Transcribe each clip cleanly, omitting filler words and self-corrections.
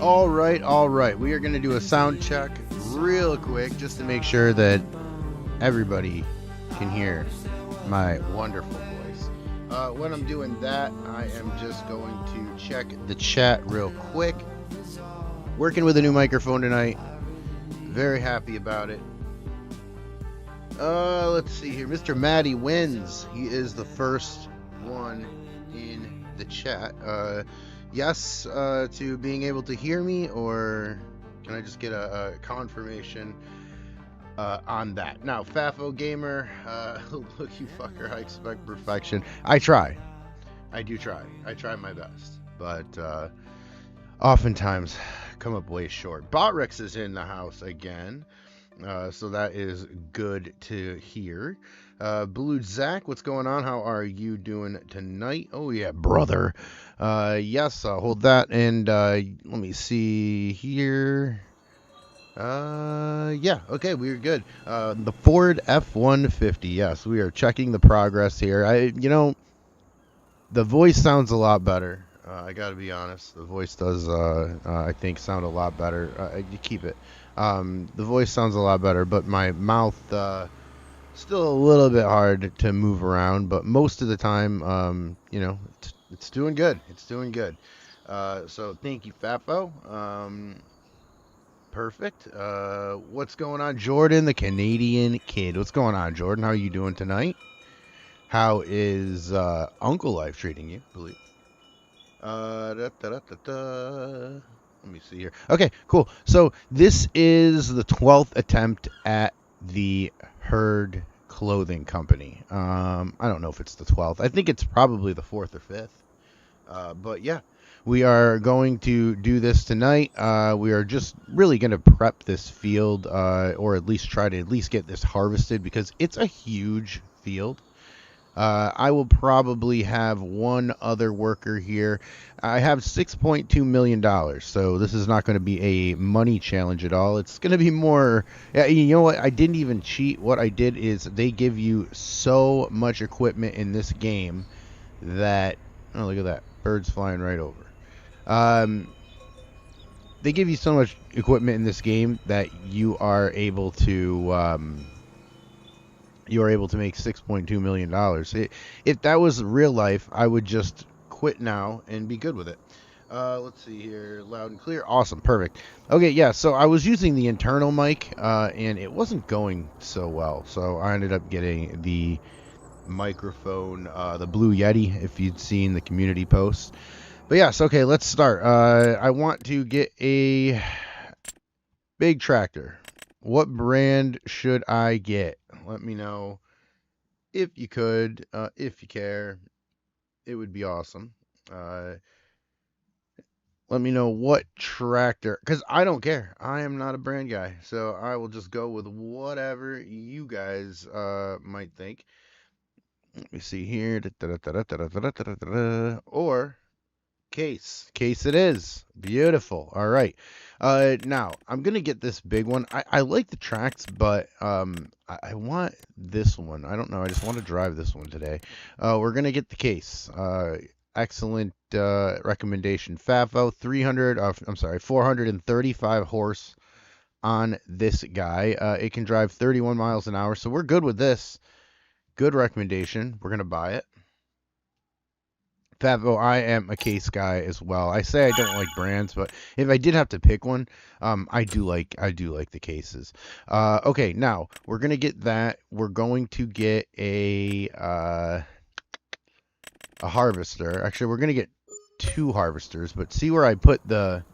All right. We are going to do a sound check real quick just to make sure that everybody can hear my wonderful voice. When I'm doing that, I am just going to check the chat real quick. Working with a new microphone tonight. Very happy about it. Let's see here. Mr. Maddie wins. He is the first one in the chat. Yes to being able to hear me, or can I just get a confirmation on that? Now, Fafo Gamer, look, you fucker, I expect perfection. I try. I do try. I try my best. But oftentimes come up way short. Botrix is in the house again. So that is good to hear. Blue Zach, what's going on? How are you doing tonight? Oh yeah, brother. Yes, hold that, and let me see here. Yeah, okay, we're good. The Ford F-150. Yes, we are checking the progress here. The voice sounds a lot better. I gotta be honest. The voice does, I think, sound a lot better. You keep it. The voice sounds a lot better, but my mouth, still a little bit hard to move around. But most of the time, it's doing good. It's doing good. So thank you, Fafo. Perfect. What's going on, Jordan, the Canadian kid? What's going on, Jordan? How are you doing tonight? How is Uncle Life treating you, believe? Let me see here. Okay, cool. So this is the 12th attempt at the Herd Clothing Company. I don't know if it's the 12th. I think it's probably the 4th or 5th. But yeah, we are going to do this tonight. We are just really going to prep this field, or at least try to at least get this harvested, because it's a huge field. I will probably have one other worker here. I have $6.2 million, so this is not going to be a money challenge at all. It's going to be more... Yeah, you know what? I didn't even cheat. What I did is they give you so much equipment in this game that... Oh, look at that. Birds flying right over. They give you so much equipment in this game that you are able to... you are able to make $6.2 million. If that was real life, I would just quit now and be good with it. Let's see here. Loud and clear. Awesome. Perfect. Okay, yeah, so I was using the internal mic, and it wasn't going so well. So I ended up getting the microphone, the Blue Yeti, if you'd seen the community post. But yes, okay, let's start. I want to get a big tractor. What brand should I get? Let me know if you could, if you care. It would be awesome. Let me know what tractor, because I don't care. I am not a brand guy, so I will just go with whatever you guys might think. Let me see here. Or Case it is. Beautiful. All right. Now I'm gonna get this big one. I like the tracks, but I want this one. I don't know. I just want to drive this one today. We're gonna get the Case. Excellent recommendation. Fafo 435 horse on this guy. It can drive 31 miles an hour, so we're good with this. Good recommendation. We're gonna buy it. Favo, I am a Case guy as well. I say I don't like brands, but if I did have to pick one, I do like the Cases. Okay, now we're gonna get that. We're going to get a harvester. Actually, we're gonna get 2 harvesters. But see where I put the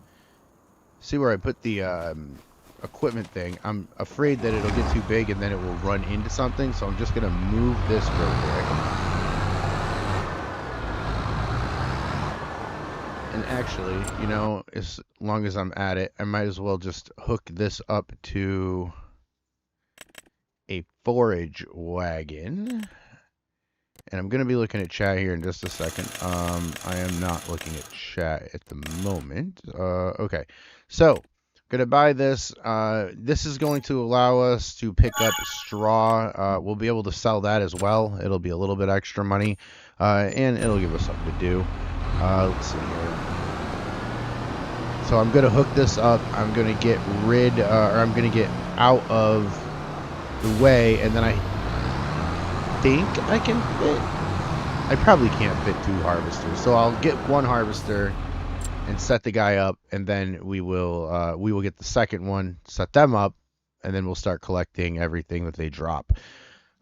equipment thing. I'm afraid that it'll get too big and then it will run into something. So I'm just gonna move this real quick. And actually, as long as I'm at it, I might as well just hook this up to a forage wagon. And I'm going to be looking at chat here in just a second. I am not looking at chat at the moment. Okay. So, going to buy this. This is going to allow us to pick up straw. We'll be able to sell that as well. It'll be a little bit extra money. And it'll give us something to do. Let's see here. So I'm going to hook this up. I'm going to get rid, or I'm going to get out of the way, and then I think I can fit. I probably can't fit 2 harvesters, so I'll get 1 harvester and set the guy up, and then we will get the second one, set them up, and then we'll start collecting everything that they drop.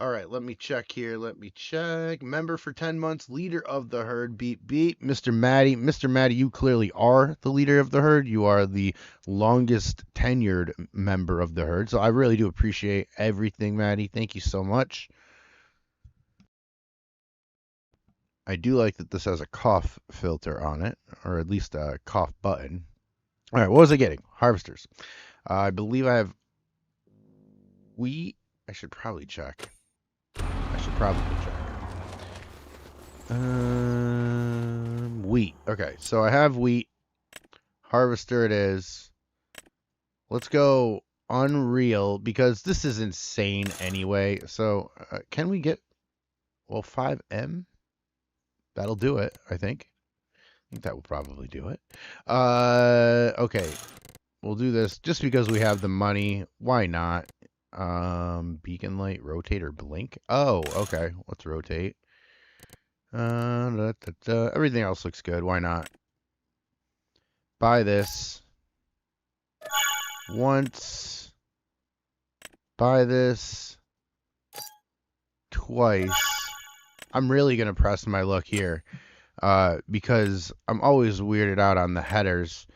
All right, let me check here. Let me check. Member for 10 months, leader of the herd. Beep, beep. Mr. Maddie. Mr. Maddie, you clearly are the leader of the herd. You are the longest tenured member of the herd. So I really do appreciate everything, Maddie. Thank you so much. I do like that this has a cough filter on it, or at least a cough button. All right, what was I getting? Harvesters. I believe I have wheat. I should probably check. Wheat. Okay, so I have wheat. Harvester it is. Let's go Unreal, because this is insane anyway. So can we get, well, 5M? That'll do it, I think. I think that will probably do it. Okay. We'll do this just because we have the money. Why not? Beacon light, rotate, or blink. Oh, okay. Let's rotate. Everything else looks good. Why not? Buy this once. Buy this twice. I'm really gonna press my luck here, because I'm always weirded out on the headers.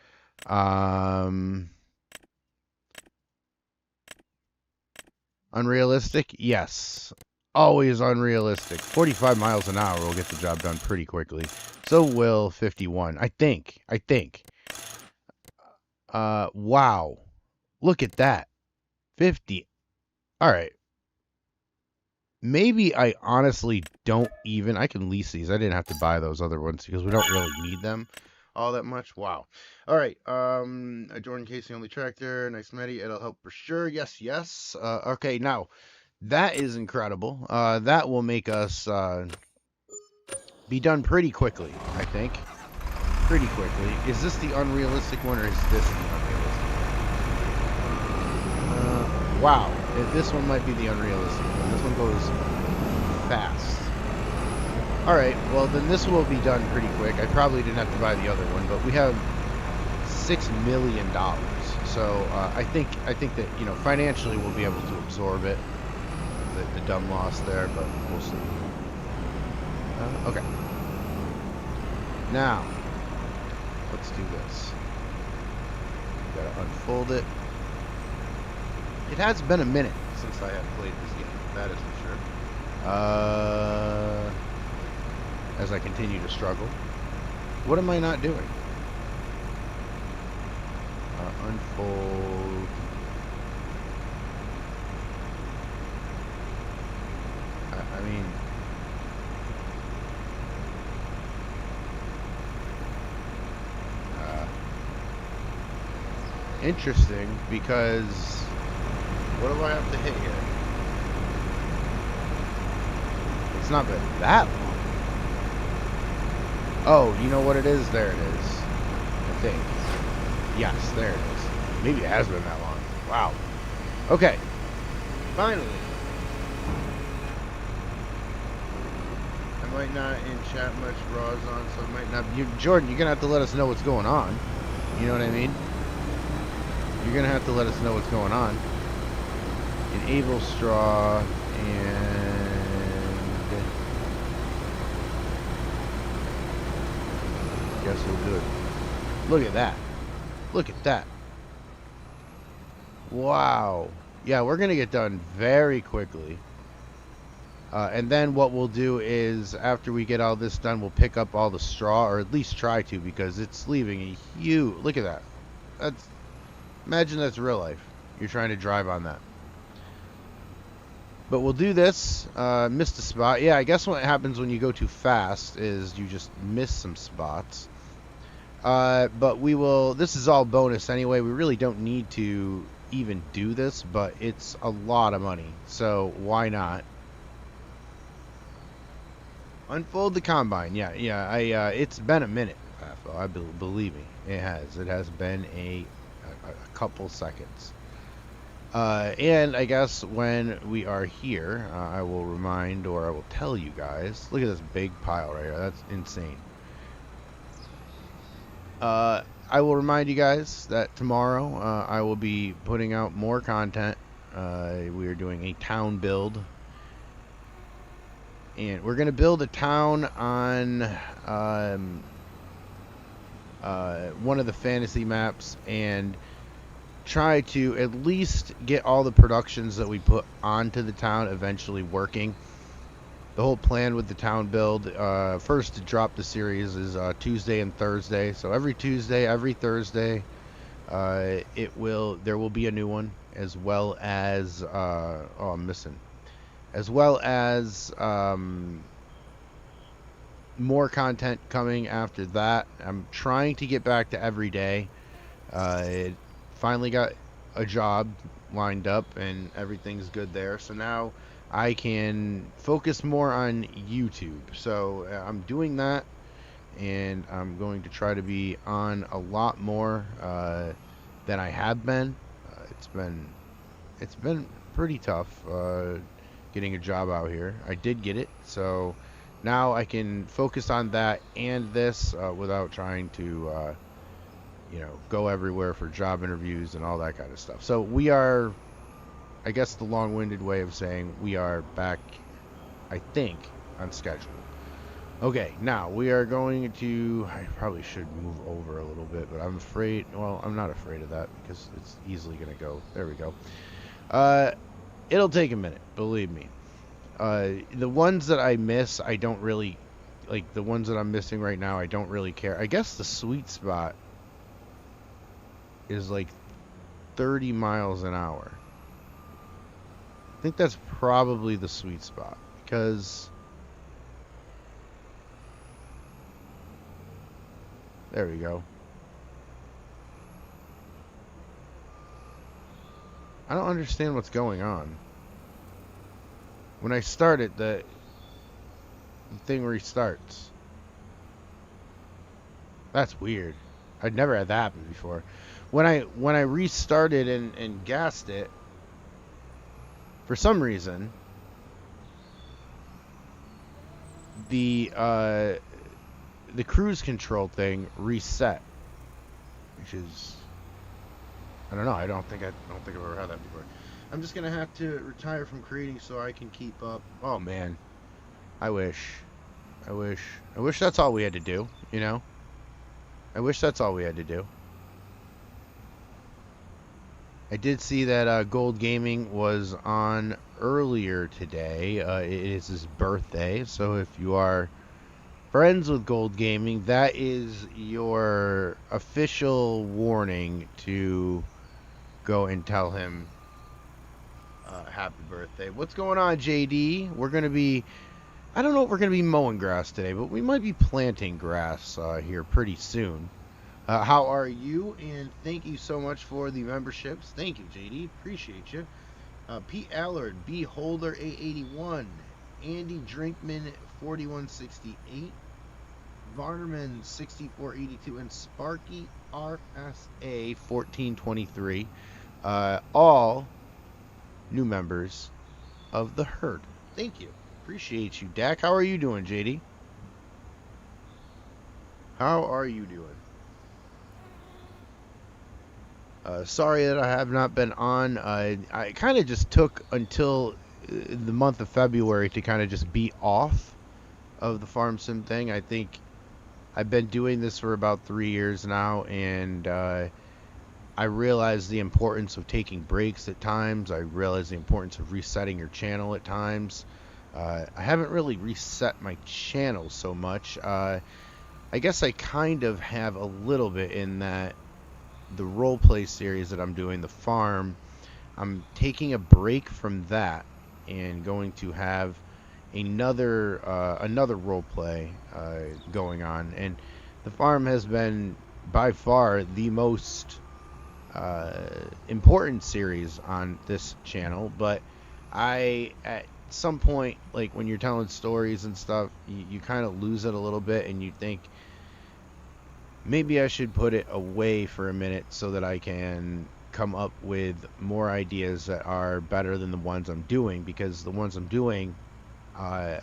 Unrealistic? Yes. Always unrealistic. 45 miles an hour will get the job done pretty quickly. So will 51. I think. Wow. Look at that. 50. All right. Maybe I honestly don't even. I can lease these. I didn't have to buy those other ones because we don't really need them all that much. Wow. All right. A Jordan Casey only tractor. Nice Medi. It'll help for sure. Yes. Okay. Now, that is incredible. That will make us be done pretty quickly, I think. Pretty quickly. Is this the unrealistic one, or is this the unrealistic one? Wow. This one might be the unrealistic one. This one goes fast. Alright, well then this will be done pretty quick. I probably didn't have to buy the other one, but we have $6 million. So I think that, you know, financially we'll be able to absorb it. The dumb loss there, but we'll see. Okay. Now, let's do this. Gotta unfold it. It has been a minute since I have played this game, that is for sure. As I continue to struggle. What am I not doing? Unfold. I mean... interesting, because what do I have to hit here? It's not been that long. Oh, you know what it is? There it is. I think. Yes, there it is. Maybe it has been that long. Wow. Okay. Finally. I might not in chat much raws on, so it might not. Jordan, you're gonna have to let us know what's going on. You know what I mean? You're gonna have to let us know what's going on. Enable straw and guess we'll do it. Look at that. Look at that. Wow. Yeah, we're gonna get done very quickly. And then what we'll do is, after we get all this done, we'll pick up all the straw, or at least try to, because it's leaving a huge... Look at that. That's... Imagine that's real life. You're trying to drive on that. But we'll do this. Missed a spot. Yeah, I guess what happens when you go too fast is you just miss some spots. But we will... This is all bonus anyway. We really don't need to even do this, but it's a lot of money. So why not? Unfold the combine. Yeah. It's been a minute. half, though. Believe me, it has. It has been a couple seconds. And I guess when we are here, I will remind, or I will tell you guys. Look at this big pile right here. That's insane. I will remind you guys that tomorrow I will be putting out more content. We are doing a town build. And we're going to build a town on one of the fantasy maps and try to at least get all the productions that we put onto the town eventually working. The whole plan with the town build, first to drop the series is Tuesday and Thursday. So every Tuesday, every Thursday, there will be a new one, as well as I'm missing, as well as more content coming after that. I'm trying to get back to every day. Finally got a job lined up and everything's good there. So now I can focus more on YouTube. So I'm doing that, and I'm going to try to be on a lot more than I have been. It's been pretty tough getting a job out here. I did get it, so now I can focus on that and this without trying to go everywhere for job interviews and all that kind of stuff. So we are, I guess the long-winded way of saying we are back, I think, on schedule. Okay, now we are going to, I probably should move over a little bit, but I'm afraid, well, I'm not afraid of that because it's easily going to go, there we go. It'll take a minute, believe me. The ones that I miss, I don't really, like the ones that I'm missing right now, I don't really care. I guess the sweet spot is like 30 miles an hour. I think that's probably the sweet spot because there we go. I don't understand what's going on. When I start it, the thing restarts. That's weird. I'd never had that happen before. When I restarted and gassed it, for some reason, the cruise control thing reset, which is, I don't know. I don't think I've ever had that before. I'm just gonna have to retire from creating so I can keep up. Oh man, I wish that's all we had to do. I wish that's all we had to do. I did see that Gold Gaming was on earlier today. It is his birthday, so if you are friends with Gold Gaming, that is your official warning to go and tell him happy birthday. What's going on, JD? We're going to be, I don't know if we're going to be mowing grass today, but we might be planting grass here pretty soon. How are you? And thank you so much for the memberships. Thank you, JD. Appreciate you. Pete Allard, Beholder 881, Andy Drinkman 4168, Varnerman 6482, and Sparky RSA 1423. All new members of the herd. Thank you. Appreciate you, Dak. How are you doing, JD? How are you doing? Sorry that I have not been on. I kind of just took until the month of February to kind of just be off of the farm sim thing. I think I've been doing this for about 3 years now, and I realize the importance of taking breaks at times. I realize the importance of resetting your channel at times. I haven't really reset my channel so much. I guess I kind of have a little bit in that the roleplay series that I'm doing, the farm, I'm taking a break from that and going to have another roleplay going on. And the farm has been by far the most important series on this channel, but at some point, like when you're telling stories and stuff, you kind of lose it a little bit, and you think maybe I should put it away for a minute so that I can come up with more ideas that are better than the ones I'm doing, because the ones I'm doing, uh,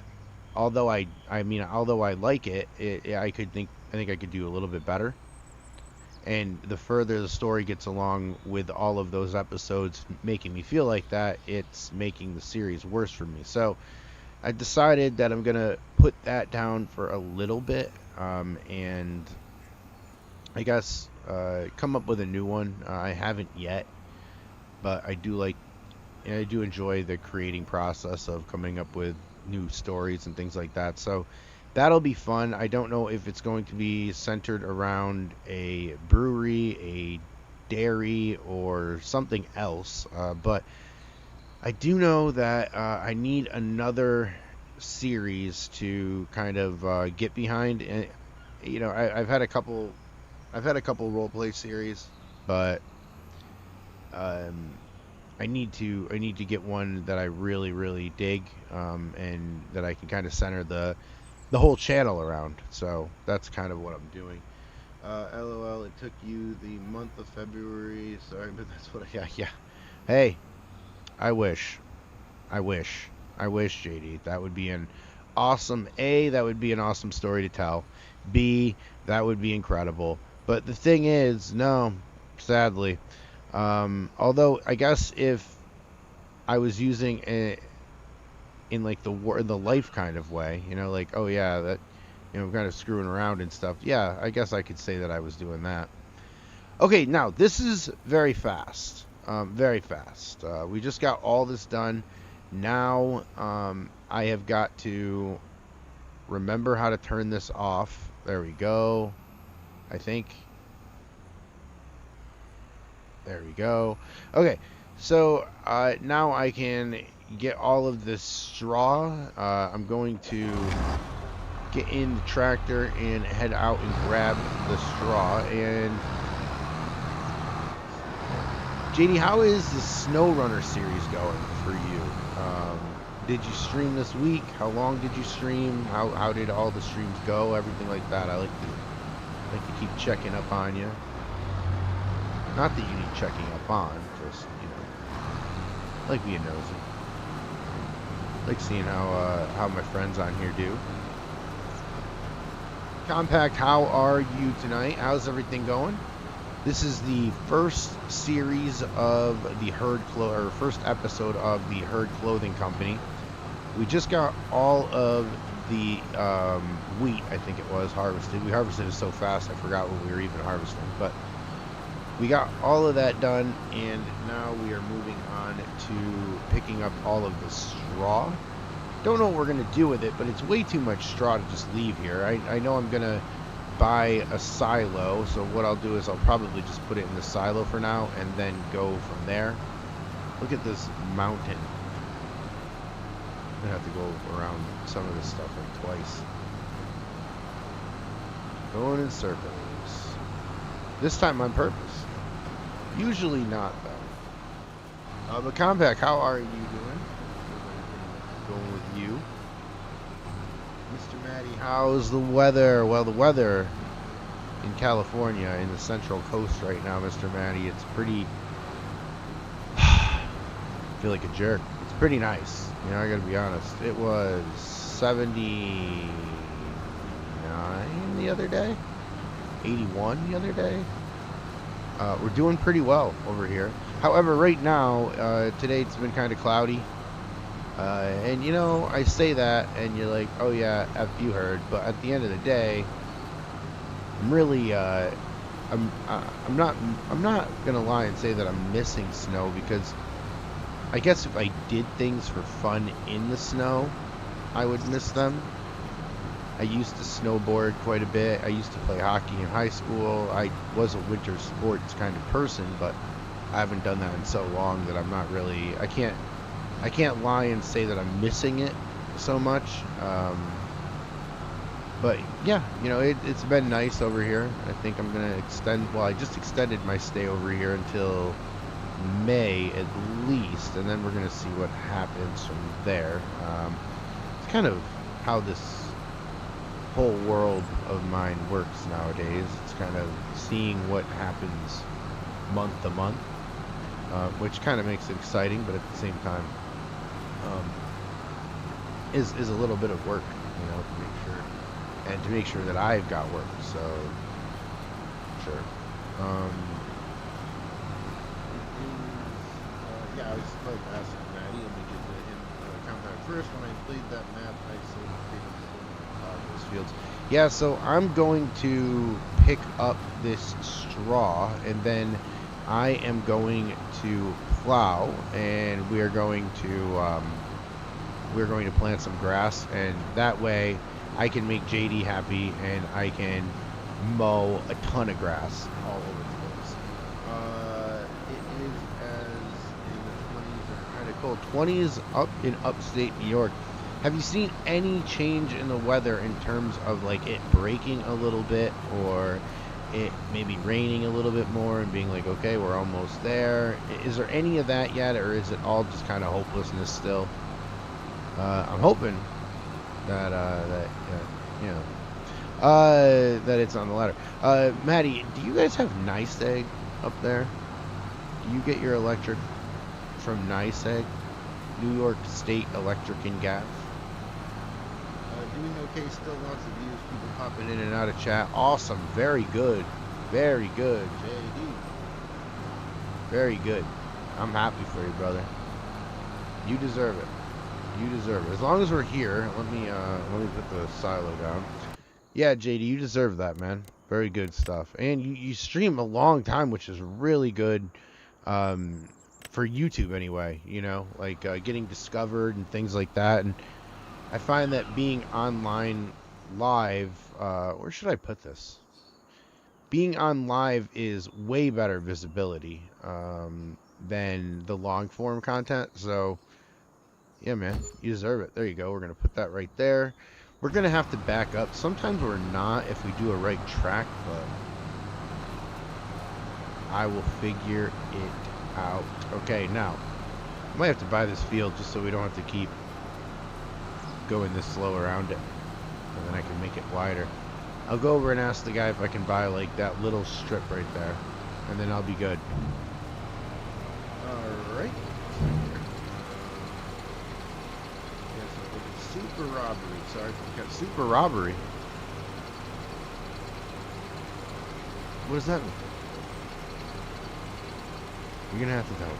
although although I like it, I think I could do a little bit better. And the further the story gets along with all of those episodes making me feel like that, it's making the series worse for me. So I decided that I'm gonna put that down for a little bit, and I guess come up with a new one. I haven't yet, but I do enjoy the creating process of coming up with new stories and things like that. So that'll be fun. I don't know if it's going to be centered around a brewery, a dairy, or something else, but I do know that I need another series to kind of get behind. And I've had a couple role play series, but um, I need to get one that I really really dig, and that I can kind of center the whole channel around. So that's kind of what I'm doing. LOL, it took you the month of February. Sorry, but that's what I, yeah, yeah. Hey, I wish. I wish. I wish, JD. That would be an awesome A, that would be an awesome story to tell. B, that would be incredible. But the thing is, no, sadly. Although I guess if I was using it in like the life kind of way, like, oh yeah, that, kind of screwing around and stuff. Yeah, I guess I could say that I was doing that. Okay, now this is very fast. Very fast. We just got all this done. Now I have got to remember how to turn this off. There we go. I think. There we go. Okay, so now I can get all of this straw. I'm going to get in the tractor and head out and grab the straw. And JD, how is the SnowRunner series going for you? Did you stream this week? How long did you stream? How did all the streams go? Everything like that. I like to keep checking up on you. Not that you need checking up on, just I like being nosy. I like seeing how my friends on here do. Compact, how are you tonight? How's everything going? This is the first series of the first episode of the Herd Clothing Company. We just got all of the wheat, I think it was, harvested. We harvested it so fast I forgot what we were even harvesting, but we got all of that done, and now we are moving on to picking up all of the straw. Don't know what we're going to do with it, but it's way too much straw to just leave here. I know I'm going to buy a silo, so what I'll do is I'll probably just put it in the silo for now and then go from there. Look at this mountain. I'm going to have to go around some of this stuff like twice. Going in circles. This time on purpose. Usually not, though. But Compact, how are you doing? Going with you. Mr. Matty, how's the weather? Well, the weather in California, in the Central Coast right now, Mr. Matty, it's pretty... I feel like a jerk. It's pretty nice. I gotta be honest. It was 79 the other day. 81 the other day. We're doing pretty well over here. However, right now, today it's been kind of cloudy. And I say that, and you're like, oh yeah, F you heard. But at the end of the day, I'm really, I'm not gonna lie and say that I'm missing snow, because I guess if I did things for fun in the snow, I would miss them. I used to snowboard quite a bit. I used to play hockey in high school. I was a winter sports kind of person, but I haven't done that in so long that I'm not really, I can't lie and say that I'm missing it so much. But yeah, it's been nice over here. I think I'm going to extend, well, I just extended my stay over here until May at least, and then we're going to see what happens from there. It's kind of how this whole world of mine works nowadays. It's kind of seeing what happens month to month, which kind of makes it exciting, but at the same time, um, is a little bit of work, to make sure that I've got work. So, sure. Yeah, I was like asking Maddie, let me get the countdown first. When I played that map, I saved those fields. Yeah, so I'm going to pick up this straw, and then I am going to plow, and we're going to plant some grass, and that way I can make JD happy, and I can mow a ton of grass all over the place. It is as in the 20s or kind of cold. 20s up in upstate New York. Have you seen any change in the weather in terms of like it breaking a little bit, or it maybe raining a little bit more and being like, okay, we're almost there? Is there any of that yet, or is it all just kind of hopelessness still? I'm hoping that that it's on the ladder. Maddie, do you guys have NYSEG up there? Do you get your electric from NYSEG, New York State Electric and Gas? Doing okay, still lots of views, people popping in and out of chat. Awesome, very good, JD. Very good. I'm happy for you, brother. You deserve it. You deserve it. As long as we're here, let me put the silo down. Yeah, JD, you deserve that, man. Very good stuff. And you stream a long time, which is really good, for YouTube anyway. Like getting discovered and things like that. And I find that being online live, where should I put this? Being on live is way better visibility than the long form content. So yeah, man, you deserve it. There you go. We're going to put that right there. We're going to have to back up. Sometimes we're not if we do a right track, but I will figure it out. Okay, now, I might have to buy this field just so we don't have to keep going this slow around it. And then I can make it wider. I'll go over and ask the guy if I can buy, like, that little strip right there. And then I'll be good. Alright. Super robbery. Sorry, we got super robbery. What does that mean? You're gonna have to tell me.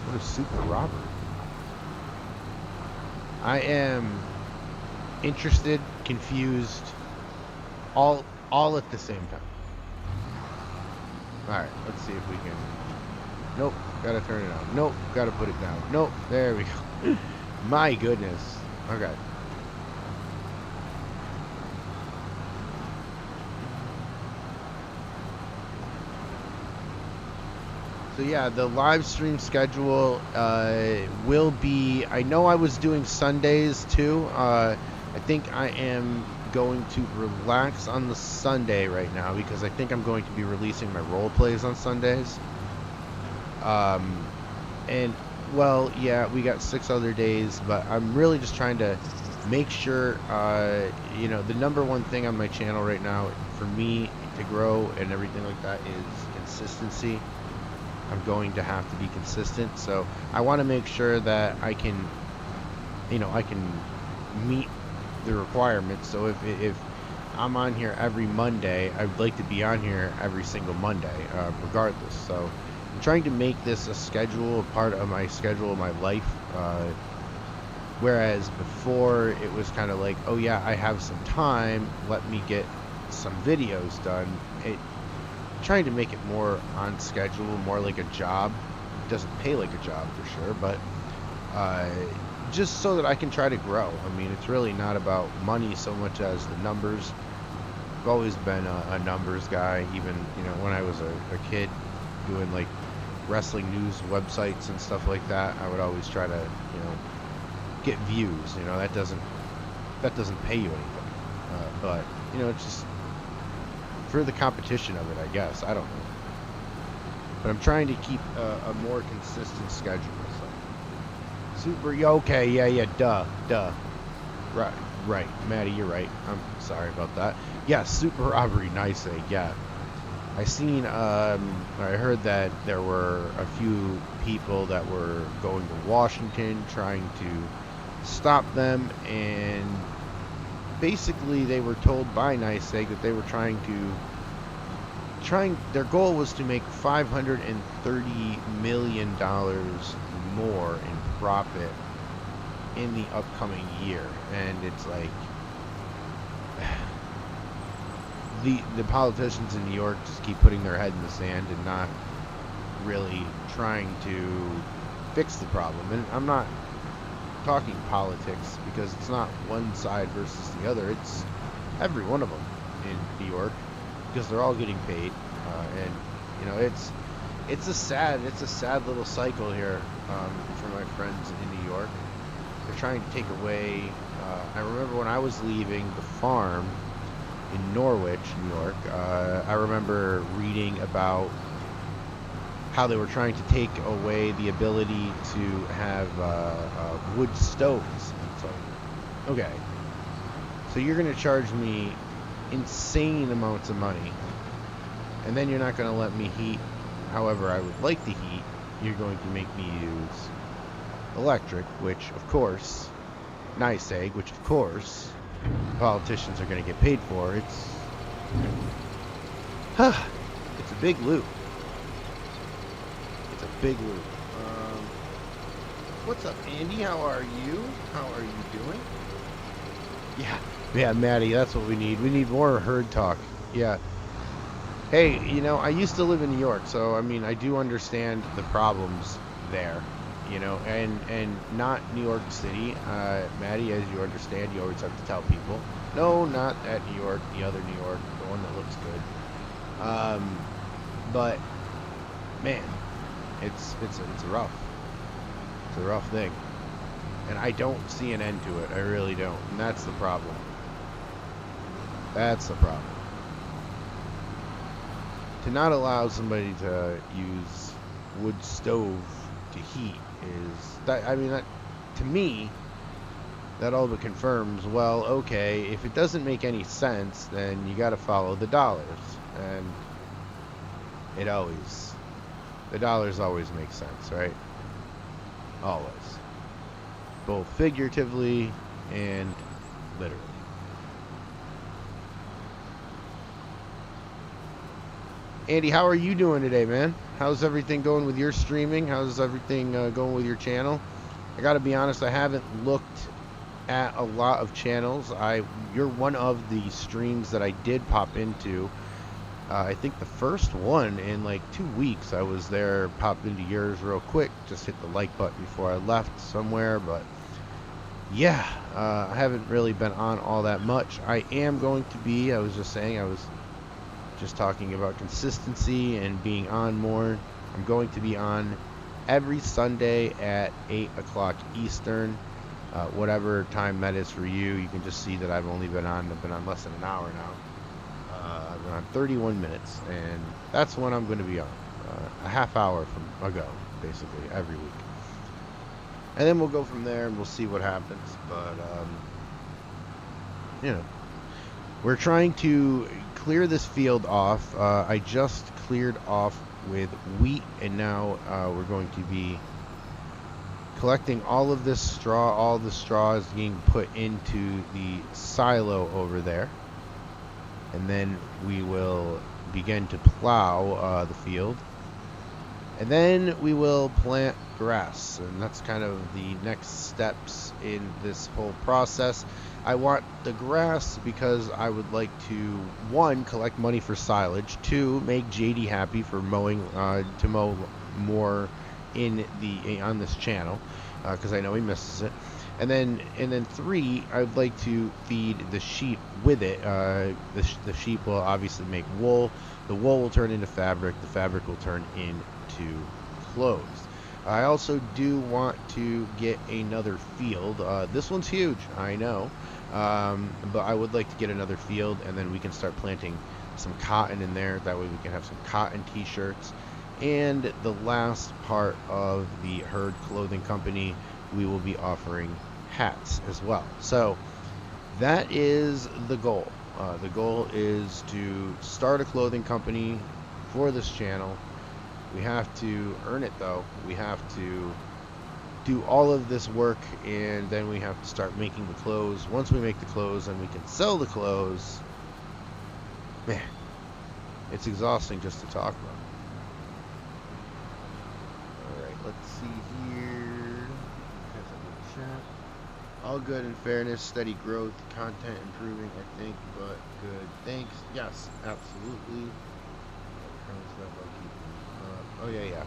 What is super robbery? I am interested, confused, all at the same time. Alright, let's see if we can. Nope, gotta turn it on. Nope, gotta put it down. Nope, there we go. My goodness. Okay. So yeah, the live stream schedule will be, I know I was doing Sundays too. I think I am going to relax on the Sunday right now because I think I'm going to be releasing my role plays on Sundays. And well, yeah, we got 6 other days, but I'm really just trying to make sure, the number one thing on my channel right now for me to grow and everything like that is consistency. I'm going to have to be consistent, so I want to make sure that I can meet the requirements. So if I'm on here every Monday, I'd like to be on here every single Monday, regardless. So I'm trying to make this a schedule, a part of my schedule of my life, whereas before it was kind of like, oh yeah, I have some time, let me get some videos done. Trying to make it more on schedule, more like a job. It doesn't pay like a job for sure, but just so that I can try to grow. I mean, it's really not about money so much as the numbers. I've always been a numbers guy, even when I was a kid doing like wrestling news websites and stuff like that. I would always try to get views. That doesn't pay you anything, but it's just for the competition of it, I guess. I don't know, but I'm trying to keep a more consistent schedule. So. Super, okay, yeah, duh, right, Right, Maddie, you're right. I'm sorry about that. Yeah, super robbery, nice egg. Yeah, I heard that there were a few people that were going to Washington trying to stop them, and basically they were told by NYSEG that they were their goal was to make $530 million more in profit in the upcoming year. And it's like the politicians in New York just keep putting their head in the sand and not really trying to fix the problem. And I'm not talking politics, because it's not one side versus the other. It's every one of them in New York, because they're all getting paid, and you know it's a sad little cycle here for my friends in New York. They're trying to take away. I remember when I was leaving the farm in Norwich, New York. I remember reading about how they were trying to take away the ability to have wood stoves. It's like, okay, so you're going to charge me insane amounts of money, and then you're not going to let me heat however I would like to heat. You're going to make me use electric, which of course, NYSEG, which of course politicians are going to get paid for. It's a big loop. It's a big loop. What's up, Andy? How are you? How are you doing? Yeah, Maddie, that's what we need. We need more herd talk. Yeah. Hey, you know, I used to live in New York, so I mean, I do understand the problems there. You know, and not New York City. Maddie, as you understand, you always have to tell people, no, not at New York, the other New York, the one that looks good. But man, it's a rough thing, and I don't see an end to it. I really don't, and that's the problem. That's the problem. To not allow somebody to use wood stove to heat is that, I mean, that to me, that all but confirms, well, okay, if it doesn't make any sense, then you got to follow the dollars, and the dollars always make sense, right? Always, both figuratively and literally. Andy, how are you doing today, man? How's everything going with your streaming? How's everything going with your channel? I gotta be honest, I haven't looked at a lot of channels. You're one of the streams that I did pop into. I think the first one in like 2 weeks. I was there, popped into yours real quick, just hit the like button before I left somewhere. But yeah, I haven't really been on all that much. I am going to be, I was just talking about consistency and being on more. I'm going to be on every Sunday at 8 o'clock Eastern. Whatever time that is for you. You can just see that I've been on less than an hour now. I've been on 31 minutes, and that's when I'm going to be on. A half hour from ago, basically, every week. And then we'll go from there, and we'll see what happens. But, you know, we're trying to clear this field off. I just cleared off with wheat, and now we're going to be collecting all of this straw. All the straw is being put into the silo over there, and then we will begin to plow the field, and then we will plant grass, and that's kind of the next steps in this whole process. I want the grass because I would like to, 1, collect money for silage, 2, make JD happy for mowing, to mow more on this channel, because I know he misses it, and then 3, I would like to feed the sheep with it. The sheep will obviously make wool. The wool will turn into fabric. The fabric will turn into clothes. I also do want to get another field. This one's huge, I know. But I would like to get another field, and then we can start planting some cotton in there. That way we can have some cotton t-shirts. And the last part of the Herd Clothing Company, we will be offering hats as well. So that is the goal. The goal is to start a clothing company for this channel. We have to earn it, though. We have to do all of this work, and then we have to start making the clothes. Once we make the clothes and we can sell the clothes, man, it's exhausting just to talk about. Alright, let's see here. All good in fairness, steady growth, content improving, I think, but good. Thanks. Yes, absolutely. Oh yeah.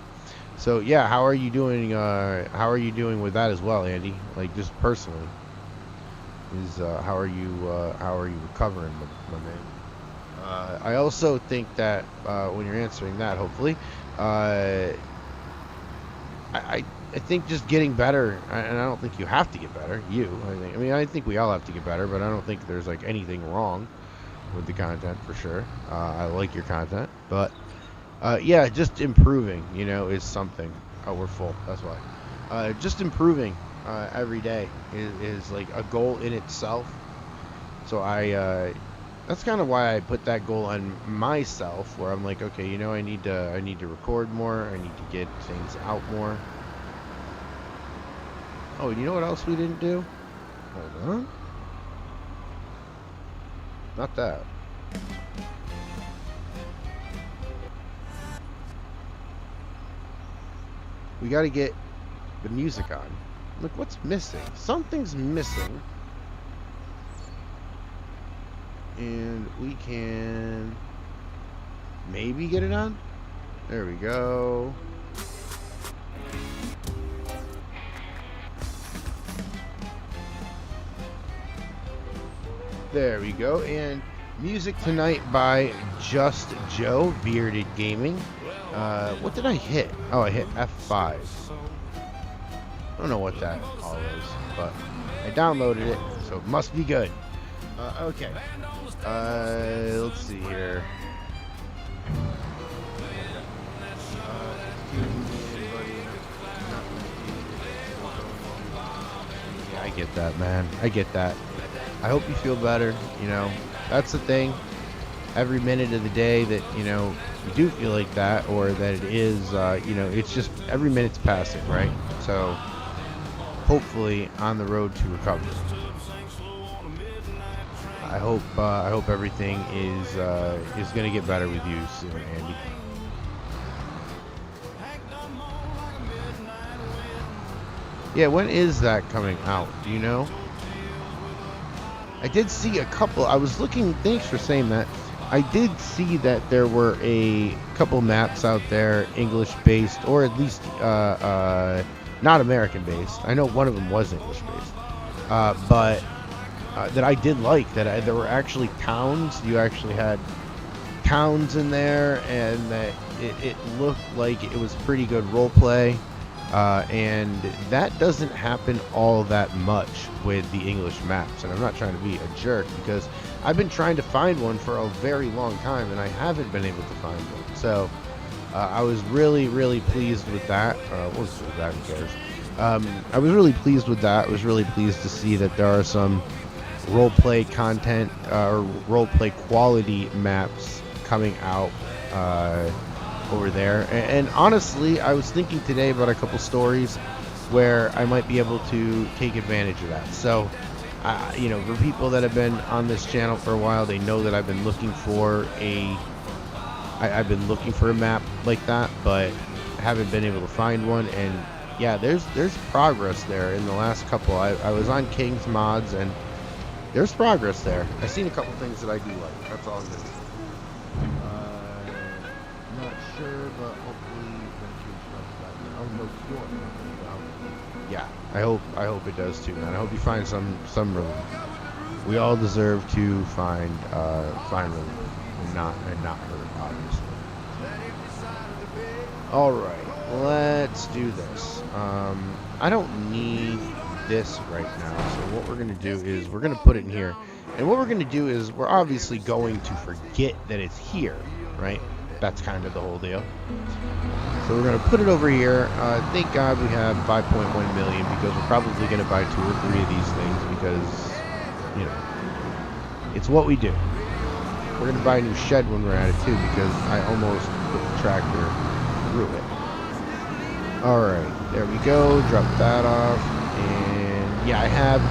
So yeah, how are you doing? How are you doing with that as well, Andy? Like just personally, how are you recovering, my man? I also think that when you're answering that, hopefully, I think just getting better, and I don't think you have to get better. I think we all have to get better, but I don't think there's like anything wrong with the content for sure. I like your content, but yeah, just improving, is something. Oh, we're full. That's why. Just improving every day is like a goal in itself. So that's kind of why I put that goal on myself, where I'm like, okay, I need to record more. I need to get things out more. Oh, you know what else we didn't do? Hold on. Not that. We got to get the music on. Look, what's missing? Something's missing. And we can maybe get it on. There we go. There we go. And music tonight by Just Joe, Bearded Gaming. What did I hit? Oh, I hit F5. I don't know what that all is, but I downloaded it, so it must be good. Okay. Let's see here. Yeah, I get that, man. I get that. I hope you feel better. That's the thing. Every minute of the day that, you do feel like that, or that it is, it's just every minute's passing, right? So hopefully on the road to recovery. I hope everything is going to get better with you soon, Andy. Yeah, when is that coming out? Do you know? I did see a couple. I was looking. Thanks for saying that. I did see that there were a couple maps out there, English-based, or at least not American-based. I know one of them was English-based, but that I did like. There were actually towns. You actually had towns in there, and that it looked like it was pretty good role play. And that doesn't happen all that much with the English maps. And I'm not trying to be a jerk, because I've been trying to find one for a very long time, and I haven't been able to find one. So I was really, really pleased with that. What's with that? Who cares? I was really pleased with that. I was really pleased to see that there are some roleplay content or roleplay quality maps coming out over there. And honestly, I was thinking today about a couple stories where I might be able to take advantage of that. So, for people that have been on this channel for a while, they know that I've been looking for I've been looking for a map like that, but haven't been able to find one. And yeah, there's progress there in the last couple. I was on King's Mods, and there's progress there. I've seen a couple things that I do like. That's all I'm gonna say. Not sure, but hopefully yeah, I hope it does too, man. I hope you find some relief. We all deserve to find relief and not hurt, obviously. All right, let's do this. I don't need this right now, so what we're gonna do is we're gonna put it in here, and what we're gonna do is we're obviously going to forget that it's here, right? That's kind of the whole deal. So we're going to put it over here. Thank God we have 5.1 million, because we're probably going to buy 2 or 3 of these things, because you know, it's what we do. We're going to buy a new shed when we're at it, too, because I almost put the tractor through it. Alright, there we go. Drop that off. And, yeah, I have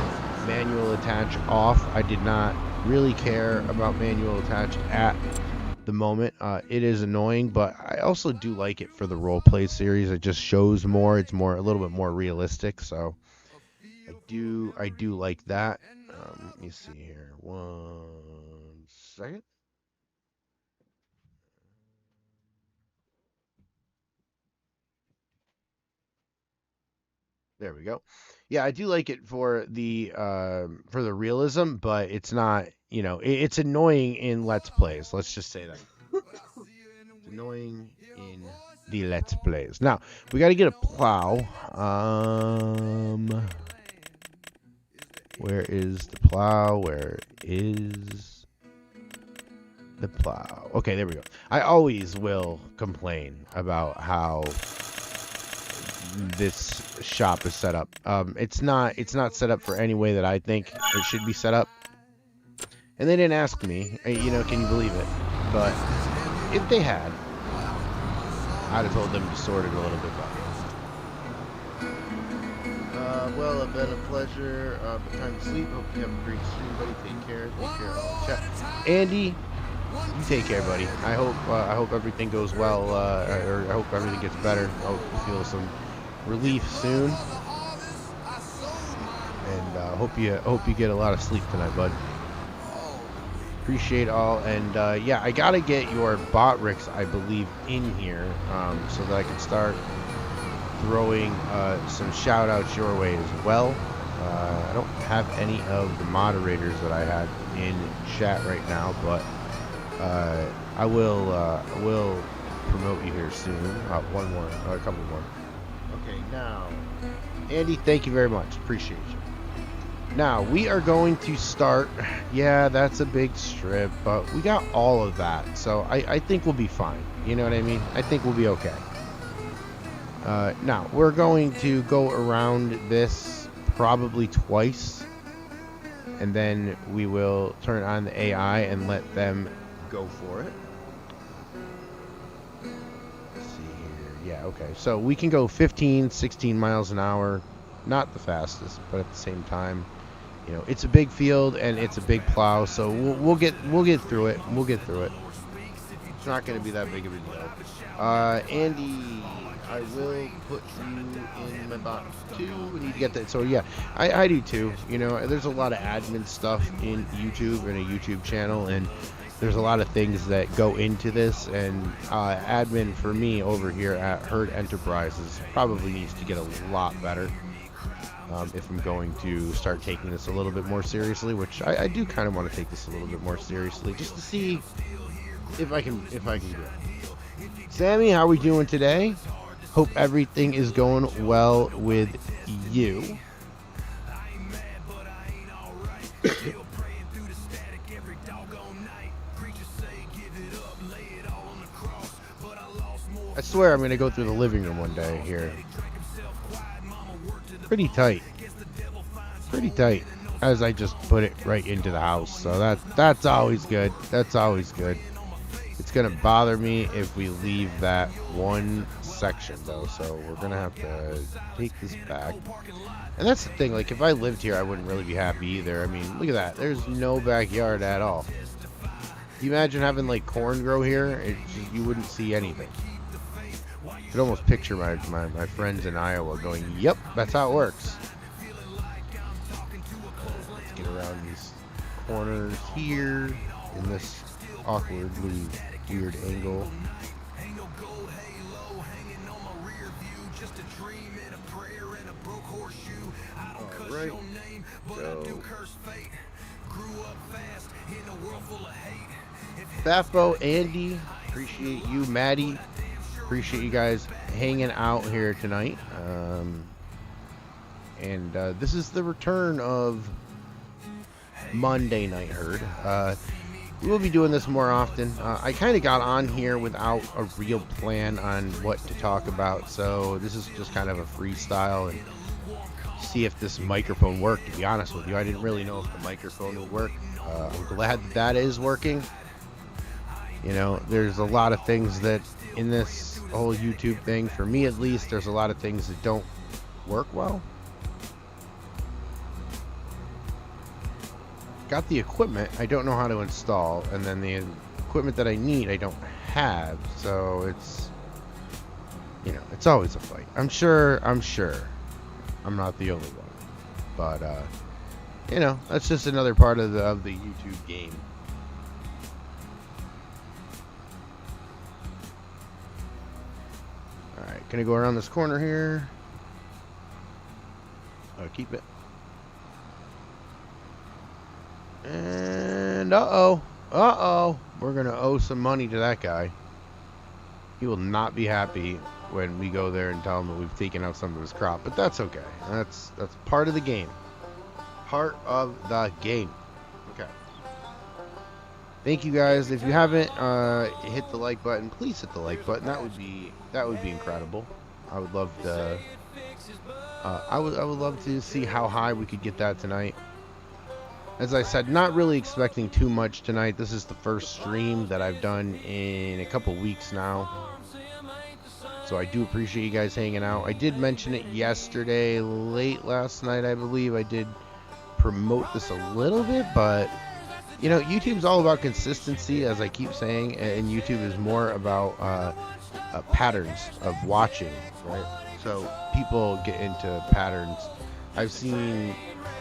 manual attach off. I did not really care about manual attach at the moment. It is annoying, but I also do like it for the role play series. It just shows more. It's a little bit more realistic, so I do like that. Let me see here. 1 second. There we go. Yeah, I do like it for the realism, but it's not, it's annoying in Let's Plays. Let's just say that. It's annoying in the Let's Plays. Now, we got to get a plow. Where is the plow? Where is the plow? Okay, there we go. I always will complain about how this shop is set up. It's not set up for any way that I think it should be set up. And they didn't ask me, can you believe it? But if they had, I'd have told them to sort it a little bit better. Well, it's been a pleasure. But time to sleep. Hope you have a great stream, buddy. Take care. Take care. Chat. Andy, you take care, buddy. I hope everything goes well. Or I hope everything gets better. I hope you feel some relief soon. And hope you get a lot of sleep tonight, bud. Appreciate all. And yeah, I gotta get your Botrix, I believe, in here so that I can start throwing some shout outs your way as well. I don't have any of the moderators that I had in chat right now, but I will promote you here soon. One more, a couple more. Okay, now, Andy, thank you very much. Appreciate you. Now, we are going to start. Yeah, that's a big strip, but we got all of that, so I think we'll be fine. You know what I mean? I think we'll be okay. Now, we're going to go around this probably twice, and then we will turn on the AI and let them go for it. Let's see here. Yeah, okay. So we can go 15, 16 miles an hour. Not the fastest, but at the same time, it's a big field and it's a big plow, so we'll get through it. We'll get through it. It's not going to be that big of a deal. Andy, I will put you in my box too. We need to get that. So yeah, I do too. There's a lot of admin stuff in YouTube and a YouTube channel, and there's a lot of things that go into this. And admin for me over here at Herd Enterprises probably needs to get a lot better. If I'm going to start taking this a little bit more seriously, which I do kind of want to take this a little bit more seriously, just to see if I can do it. Sammy, how are we doing today? Hope everything is going well with you. I swear I'm going to go through the living room one day here. Pretty tight, as I just put it right into the house, so that's always good. That's always good. It's gonna bother me if we leave that one section though, so we're gonna have to take this back. And that's the thing, like if I lived here I wouldn't really be happy either. I mean, look at that, there's no backyard at all. Can you imagine having like corn grow here? You wouldn't see anything. I could almost picture my friends in Iowa going, yep, that's how it works. Let's get around these corners here in this awkwardly weird angle. Alright, so Bafo, Andy, appreciate you, Maddie. Appreciate you guys hanging out here tonight. And this is the return of Monday Night Herd. We'll be doing this more often. I kind of got on here without a real plan on what to talk about, so this is just kind of a freestyle. And see if this microphone worked. To be honest with you, I didn't really know if the microphone would work. I'm glad that that is working. You know, there's a lot of things that in this whole YouTube thing, for me at least, there's a lot of things that don't work well. Got the equipment, I don't know how to install, and then the equipment that I need, I don't have. So it's, you know, it's always a fight. I'm sure I'm not the only one, but you know, that's just another part of the YouTube game. All right, gonna go around this corner here. Keep it. And we're gonna owe some money to that guy. He will not be happy when we go there and tell him that we've taken out some of his crop, but that's okay. That's part of the game. Part of the game. Okay. Thank you guys. If you haven't hit the like button, please hit the like button. That would be incredible. I would love to. I would love to see how high we could get that tonight. As I said, not really expecting too much tonight. This is the first stream that I've done in a couple weeks now. So I do appreciate you guys hanging out. I did mention it yesterday, late last night, I believe. I did promote this a little bit, but you know, YouTube's all about consistency, as I keep saying, and YouTube is more about patterns of watching, right? So people get into patterns. I've seen,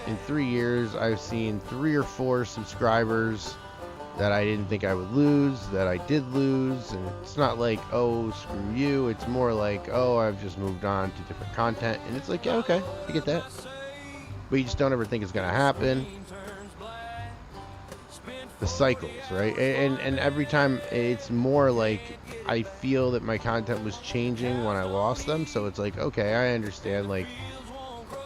in 3 years, I've seen 3 or 4 subscribers that I didn't think I would lose, that I did lose, and it's not like, oh, screw you, it's more like, oh, I've just moved on to different content, and it's like, yeah, okay, I get that, but you just don't ever think it's gonna happen. The cycles, right? And every time it's more like I feel that my content was changing when I lost them, so it's like, okay, I understand, like,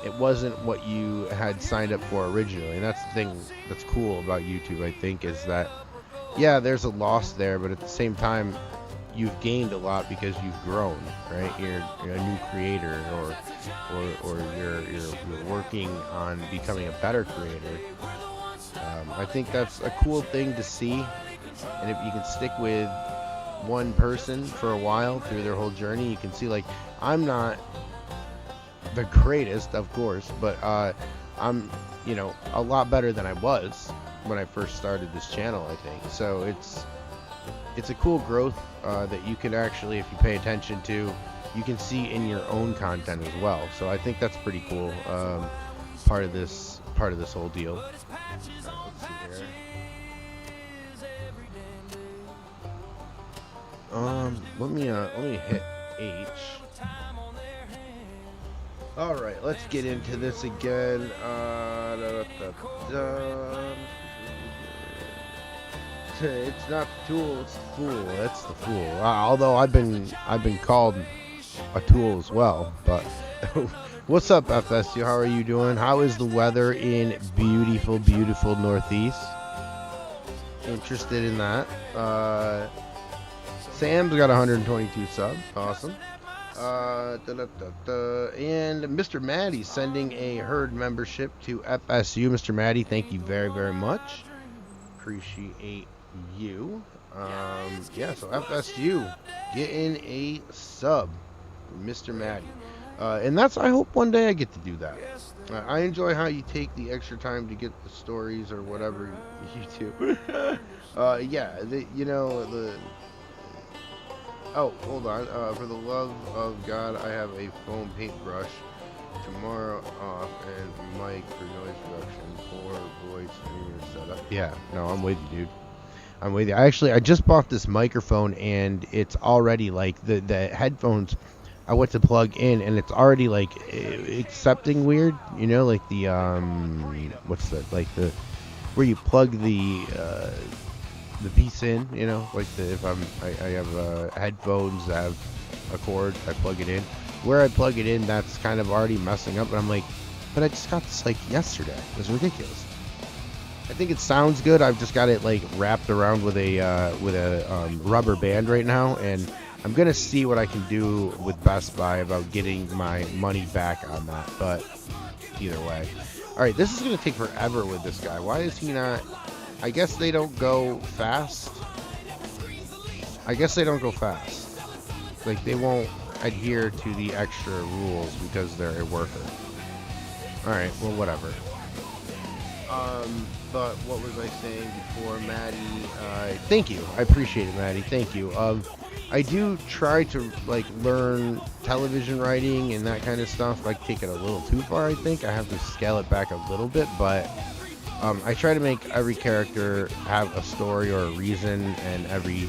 it wasn't what you had signed up for originally. And that's the thing that's cool about YouTube, I think, is that, yeah, there's a loss there, but at the same time, you've gained a lot because you've grown, right? You're a new creator, or you're working on becoming a better creator. I think that's a cool thing to see, and if you can stick with one person for a while through their whole journey, you can see, like, I'm not the greatest, of course, but I'm, you know, a lot better than I was when I first started this channel, I think. So it's a cool growth that you can actually, if you pay attention to, you can see in your own content as well. So I think that's pretty cool, part of this whole deal. Let's see here. Let me hit H. All right, let's get into this again. It's not the tool, it's the fool. That's the fool. Although I've been called a tool as well. But what's up, FSU? How are you doing? How is the weather in beautiful, beautiful Northeast? Interested in that. Sam's got 122 subs. Awesome. And Mr. Maddie sending a herd membership to FSU. Mr. Maddie, thank you very, very much. Appreciate you. Yeah, so FSU getting a sub, Mr. Maddie. And that's, I hope one day I get to do that. I enjoy how you take the extra time to get the stories or whatever you do. Yeah, oh, hold on. For the love of God, I have a foam paintbrush tomorrow off and mic for noise reduction or voice in your setup. Yeah, no, I'm with you, dude. I'm with you. I just bought this microphone, and it's already like the headphones I went to plug in, and it's already like accepting weird, you know, like the what's that, like the where you plug the piece in, you know, like if I have headphones that have a cord, I plug it in. Where I plug it in, that's kind of already messing up, and I'm like, but I just got this like yesterday. It's ridiculous. I think it sounds good. I've just got it like wrapped around with a rubber band right now, and I'm gonna see what I can do with Best Buy about getting my money back on that, but either way. Alright, this is gonna take forever with this guy. Why is he not... I guess they don't go fast. I guess they don't go fast. Like, they won't adhere to the extra rules because they're a worker. Alright, well, whatever. But what was I saying before, Maddie? Thank you. I appreciate it, Maddie. Thank you. I do try to, like, learn television writing and that kind of stuff. Like, take it a little too far, I think. I have to scale it back a little bit, but I try to make every character have a story or a reason, and every...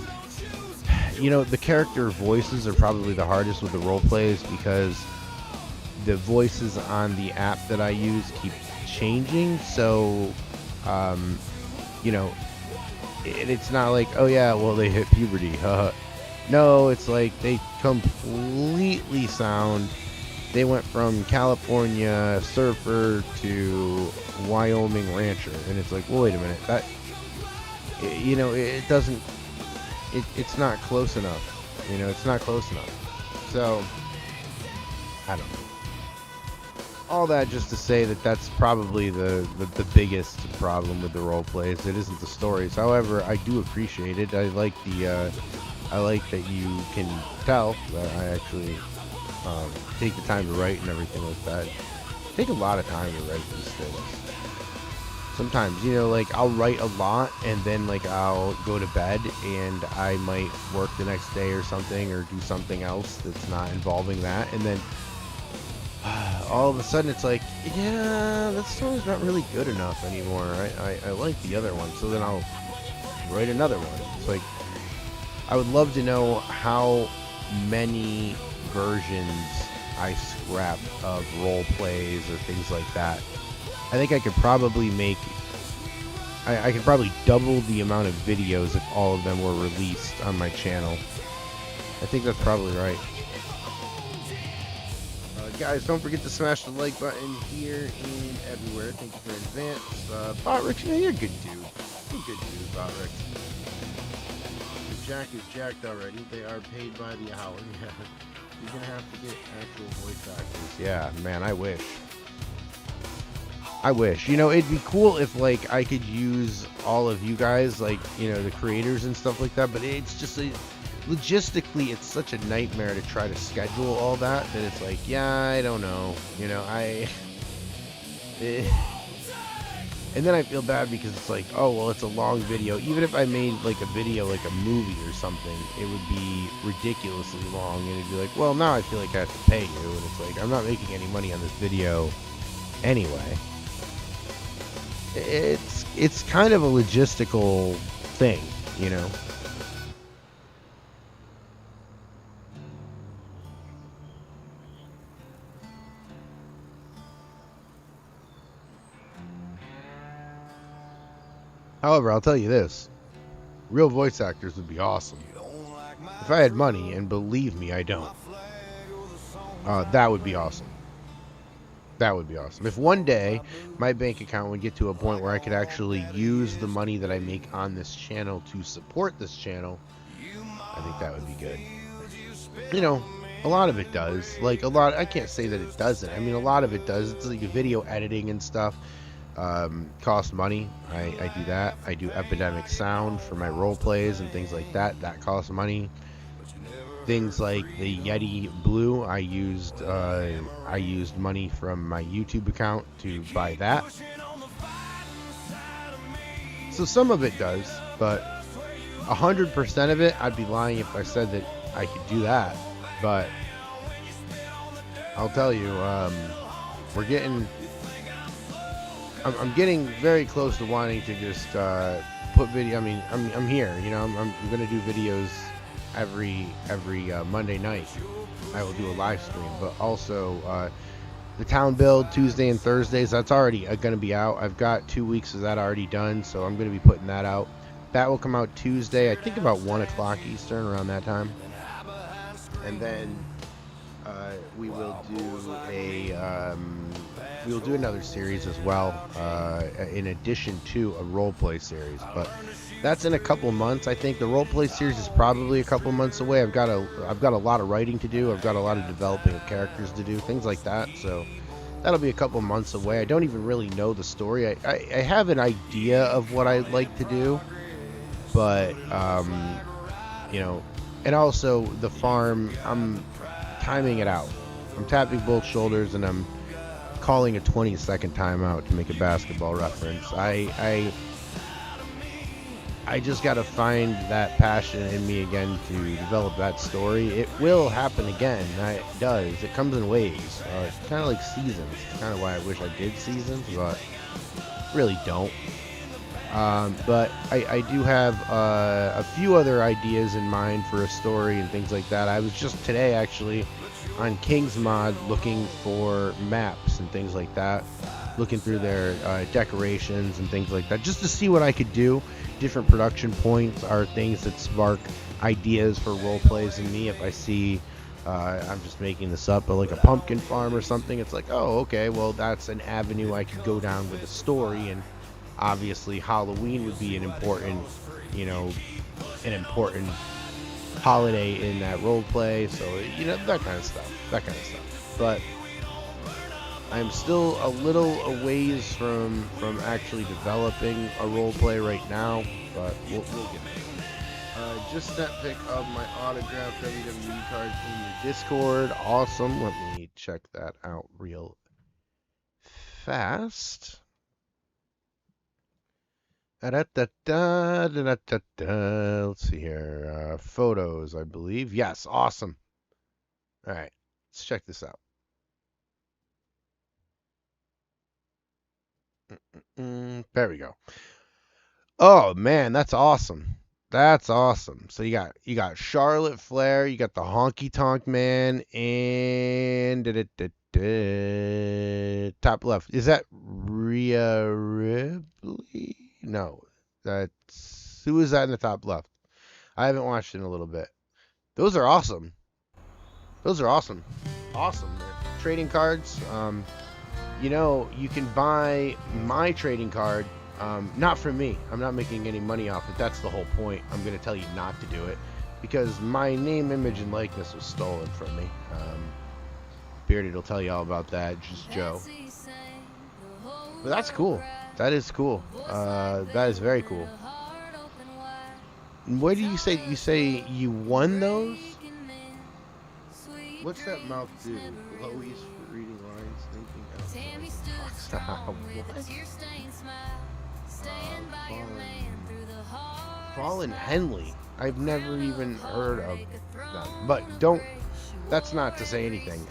You know, the character voices are probably the hardest with the role plays because the voices on the app that I use keep changing, so you know, it's not like, oh yeah, well, they hit puberty. No, it's like they completely sound... They went from California surfer to Wyoming rancher, and it's like, well, wait a minute, that, you know, it doesn't... It's not close enough. You know, it's not close enough. So, I don't know. All that just to say that that's probably the biggest problem with the role plays. It isn't the stories. However, I do appreciate it. I like I like that you can tell that I actually take the time to write and everything like that. I take a lot of time to write these things. Sometimes, you know, like, I'll write a lot and then, like, I'll go to bed and I might work the next day or something, or do something else that's not involving that, and then all of a sudden it's like, yeah, that story's not really good enough anymore. I like the other one, so then I'll write another one. It's like, I would love to know how many versions I scrap of role plays or things like that. I think I could probably make... I could probably double the amount of videos if all of them were released on my channel. I think that's probably right. Guys, don't forget to smash the like button here and everywhere. Thank you for advance. Botrix, yeah, you're a good dude. You're a good dude, Botrix. The jack is jacked already. They are paid by the hour. Yeah. You're gonna have to get actual voice actors. Yeah, man, I wish. I wish. You know, it'd be cool if, like, I could use all of you guys, like, you know, the creators and stuff like that, but it's just logistically, it's such a nightmare to try to schedule all that it's like, yeah, I don't know. You know, and then I feel bad because it's like, oh, well, it's a long video. Even if I made, like, a video, like a movie or something, it would be ridiculously long, and it'd be like, well, now I feel like I have to pay you, and it's like, I'm not making any money on this video anyway. It's kind of a logistical thing, you know. However, I'll tell you this. Real voice actors would be awesome. If I had money, and believe me, I don't. That would be awesome. That would be awesome. If one day my bank account would get to a point where I could actually use the money that I make on this channel to support this channel, I think that would be good. You know, a lot of it does. Like, a lot, I can't say that it doesn't. I mean, a lot of it does. It's like video editing and stuff. Costs money. I do that. I do Epidemic Sound for my role plays and things like that. That costs money. Things like the Yeti Blue, I used money from my YouTube account to buy that. So some of it does, but 100% of it, I'd be lying if I said that I could do that. But I'll tell you, we're getting... I'm getting very close to wanting to just put video. I mean, I'm here. You know, I'm gonna do videos every Monday night. I will do a live stream, but also the town build Tuesday and Thursdays. That's already gonna be out. I've got 2 weeks of that already done, so I'm gonna be putting that out. That will come out Tuesday, I think about 1 o'clock Eastern, around that time. And then we will do a we'll do another series as well, in addition to a role play series. But that's in a couple months. I think the role play series is probably a couple months away. I've got a lot of writing to do. I've got a lot of developing of characters to do, things like that. So that'll be a couple months away. I don't even really know the story. I have an idea of what I'd like to do, but you know, and also the farm, I'm timing it out. I'm tapping both shoulders and I'm calling a 20-second timeout to make a basketball reference. I just got to find that passion in me again to develop that story. It will happen again. It does. It comes in waves. It's kind of like seasons. It's kind of why I wish I did seasons, but really don't. But I do have a few other ideas in mind for a story and things like that. I was just today actually on King's Mod looking for maps and things like that, looking through their decorations and things like that, just to see what I could do. Different production points are things that spark ideas for role plays in me. If I see, I'm just making this up, but like a pumpkin farm or something, it's like, oh, okay, well, that's an avenue I could go down with a story. And obviously Halloween would be an important holiday in that role play. So, that kind of stuff. But I'm still a little a ways from actually developing a role play right now, but we'll get there. Just that pick of my autographed WWE cards in your Discord. Awesome. Let me check that out real fast. Let's see here. Photos, I believe. Yes, awesome. All right, let's check this out. There we go. Oh man, that's awesome. That's awesome. So you got Charlotte Flair, you got the Honky Tonk Man, and top left. Is that Rhea Ripley? No, who is that in the top left? I haven't watched it in a little bit. Those are awesome. Awesome. Trading cards. You can buy my trading card. Not from me. I'm not making any money off it. That's the whole point. I'm going to tell you not to do it because my name, image, and likeness was stolen from me. Bearded will tell you all about that. Just Joe. But that's cool. That is cool. That is very cool. What do you say? You say you won those? What's that mouth do? Chloe's reading lines, thinking out. Fallen Henley. I've never even heard of them. But that's not to say anything.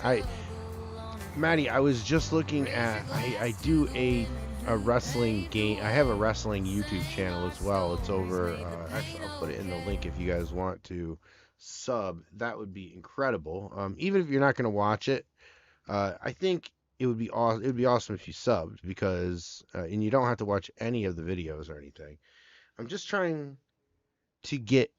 Maddie, I was just looking at, I do a wrestling game. I have a wrestling YouTube channel as well. It's over, actually I'll put it in the link if you guys want to sub. That would be incredible. Even if you're not going to watch it, I think it would be awesome. It would be awesome if you subbed because, and you don't have to watch any of the videos or anything. I'm just trying to get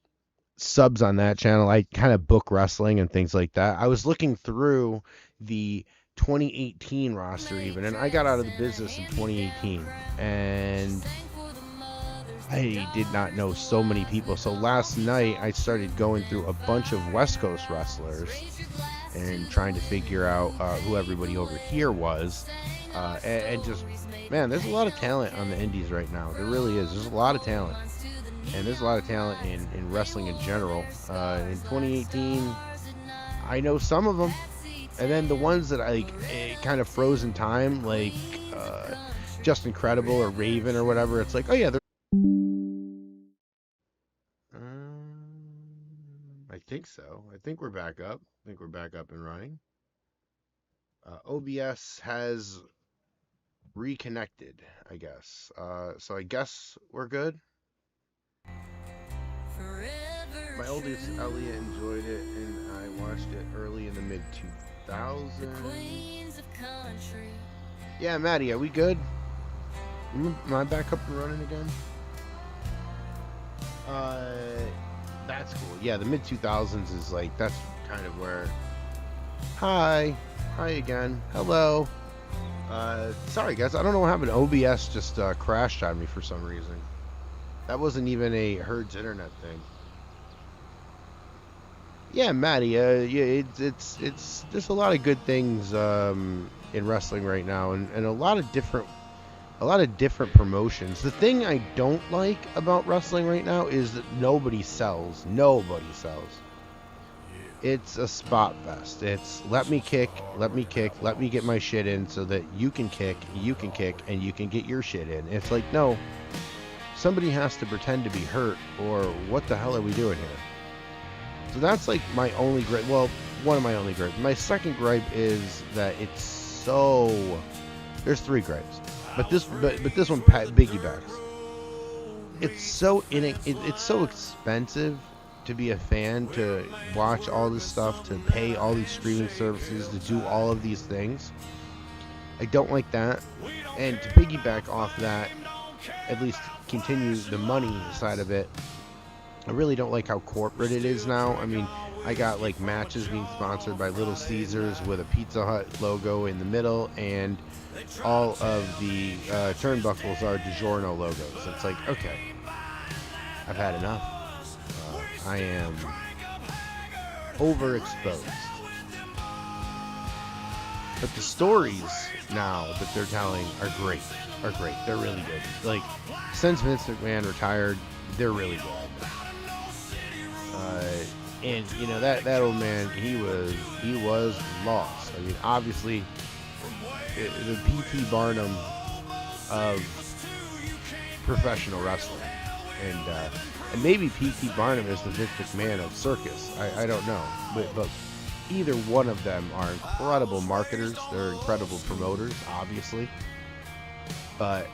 subs on that channel. I kind of book wrestling and things like that. I was looking through the 2018 roster even, and I got out of the business in 2018, and I did not know so many people. So last night I started going through a bunch of West Coast wrestlers and trying to figure out who everybody over here was, and just, man, there's a lot of talent on the indies right now. There really is. There's a lot of talent, and there's a lot of talent in wrestling in general. In 2018, I know some of them, and then the ones that I kind of froze in time, like Just Incredible or Raven or whatever. It's like, oh yeah, I think so. I think we're back up. And running. OBS has reconnected, I guess. So I guess we're good. My oldest Elliot enjoyed it, and I watched it early in the mid-2000s. Yeah, Maddie, are we good? Am I back up and running again? That's cool. Yeah, the mid-2000s is like, that's kind of where... Hi again. Hello. Sorry guys, I don't know what happened. OBS just crashed on me for some reason. That wasn't even a Herd's internet thing. Yeah, Maddie. Yeah, it's there's a lot of good things in wrestling right now, and a lot of different promotions. The thing I don't like about wrestling right now is that nobody sells. Nobody sells. It's a spot fest. It's let me kick, let me get my shit in so that you can kick, and you can get your shit in. It's like, no, somebody has to pretend to be hurt, or what the hell are we doing here? So that's like my only gripe. Well, one of my only gripes. My second gripe is that it's so. There's three gripes, but this one piggybacks. It's so it's so expensive to be a fan, to watch all this stuff, to pay all these streaming services, to do all of these things. I don't like that. And to piggyback off that, at least continue the money side of it, I really don't like how corporate it is now. I mean, I got like matches being sponsored by Little Caesars with a Pizza Hut logo in the middle, and all of the turnbuckles are DiGiorno logos. It's like, okay, I've had enough. I am overexposed. But the stories now that they're telling are great. They're really good. Like, since Vince McMahon retired, they're really good. And you know, that old man, he was lost. I mean, obviously, the P.T. Barnum of professional wrestling, and maybe P.T. Barnum is the Vince McMahon of circus. I don't know, but either one of them are incredible marketers. They're incredible promoters, obviously. But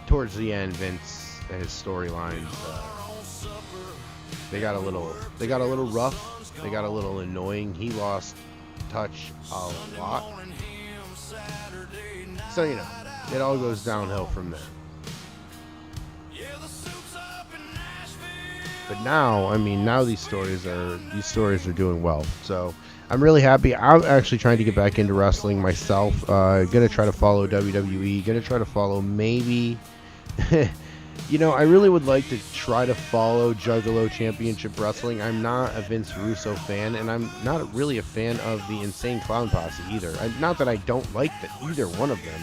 towards the end, Vince and his storylines, they got a little rough. They got a little annoying. He lost touch a lot. So, you know, it all goes downhill from there. But now, I mean, now these stories are doing well. So I'm really happy. I'm actually trying to get back into wrestling myself. Gonna try to follow WWE. Gonna try to follow maybe. You know, I really would like to try to follow Juggalo Championship Wrestling. I'm not a Vince Russo fan, and I'm not really a fan of the Insane Clown Posse either. Not that I don't like either one of them.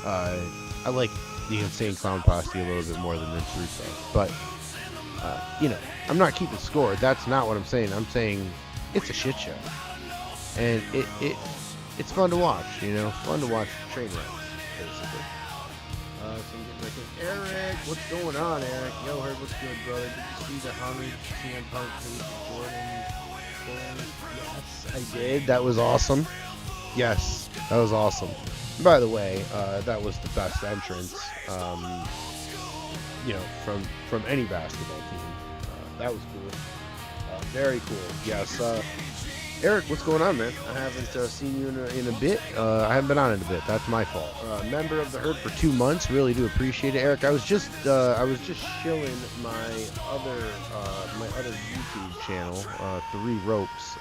I like the Insane Clown Posse a little bit more than Vince Russo. But, you know, I'm not keeping score. That's not what I'm saying. I'm saying it's a shit show. And it's fun to watch, you know. Fun to watch train wrecks, basically. So I'm getting back in. Eric, what's going on, Eric? Yo, Herb, what's good, brother? Did you see the 100 CM Punk Jordan? Yes, I did. That was awesome. Yes, that was awesome. By the way, that was the best entrance, you know, from any basketball team. That was cool. Very cool. Yes. Eric, what's going on, man? I haven't seen you in a bit. I haven't been on in a bit. That's my fault. Member of the Herd for 2 months. Really do appreciate it, Eric. I was just shilling my other YouTube channel, Three Ropes.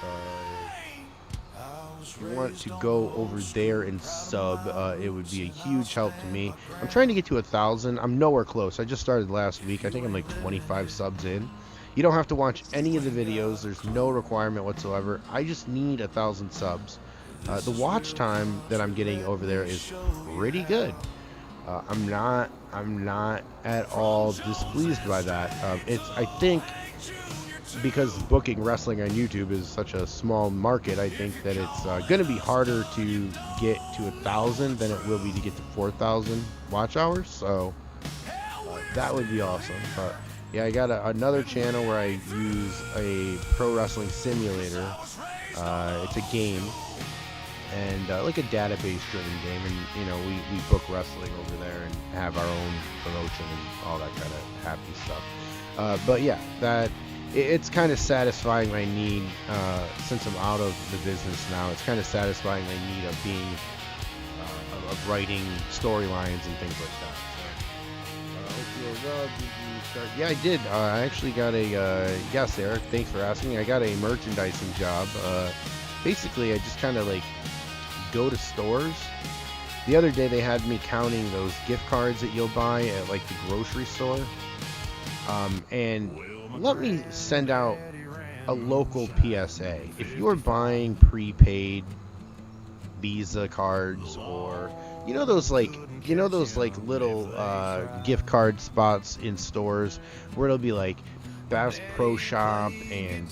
If you want to go over there and sub, it would be a huge help to me. I'm trying to get to 1,000. I'm nowhere close. I just started last week. I think I'm like 25 subs in. You don't have to watch any of the videos. There's no requirement whatsoever. I just need 1,000 subs. The watch time that I'm getting over there is pretty good. I'm not at all displeased by that. I think because booking wrestling on YouTube is such a small market, I think that it's going to be harder to get to 1,000 than it will be to get to 4,000 watch hours. So that would be awesome. But yeah, I got another channel where I use a pro wrestling simulator. It's a game, and like a database-driven game, and you know, we book wrestling over there and have our own promotion and all that kind of happy stuff. But yeah, it's kind of satisfying my need, since I'm out of the business now. It's kind of satisfying my need of being of writing storylines and things like that. Yeah, I did. I actually got a yes, Eric. Thanks for asking. I got a merchandising job. Basically, I just kind of like go to stores The other day they had me counting those gift cards that you'll buy at like the grocery store. And let me send out a local PSA. If you're buying prepaid Visa cards, or those little gift card spots in stores where it'll be like Bass Pro Shop and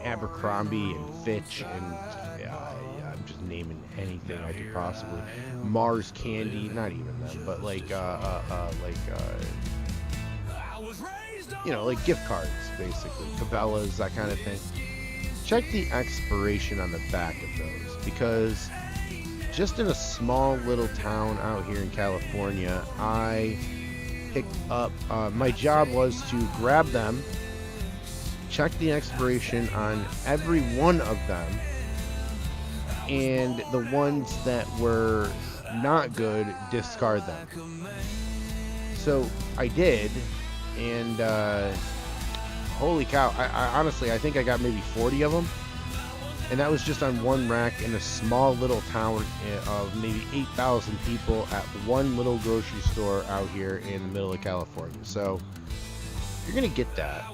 Abercrombie and Fitch and I'm just naming anything I could possibly, Mars Candy, not even them, but like gift cards, basically Cabela's, that kind of thing. Check the expiration on the back of those, because just in a small little town out here in California, I picked up, my job was to grab them, check the expiration on every one of them, and the ones that were not good, discard them. So I did, and holy cow, I honestly, I think I got maybe 40 of them, and that was just on one rack in a small little town of maybe 8,000 people at one little grocery store out here in the middle of California. So you're gonna get that.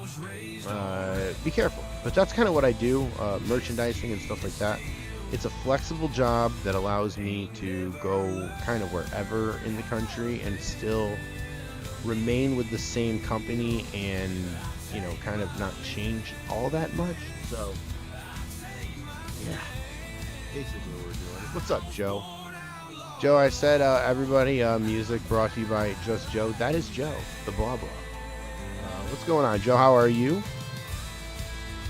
Be careful. But that's kind of what I do, merchandising and stuff like that. It's a flexible job that allows me to go kind of wherever in the country and still remain with the same company and, kind of not change all that much. So, yeah, basically what we're doing. What's up, Joe? Joe, I said, everybody, music brought to you by Just Joe. That is Joe, the blah blah. What's going on, Joe? How are you?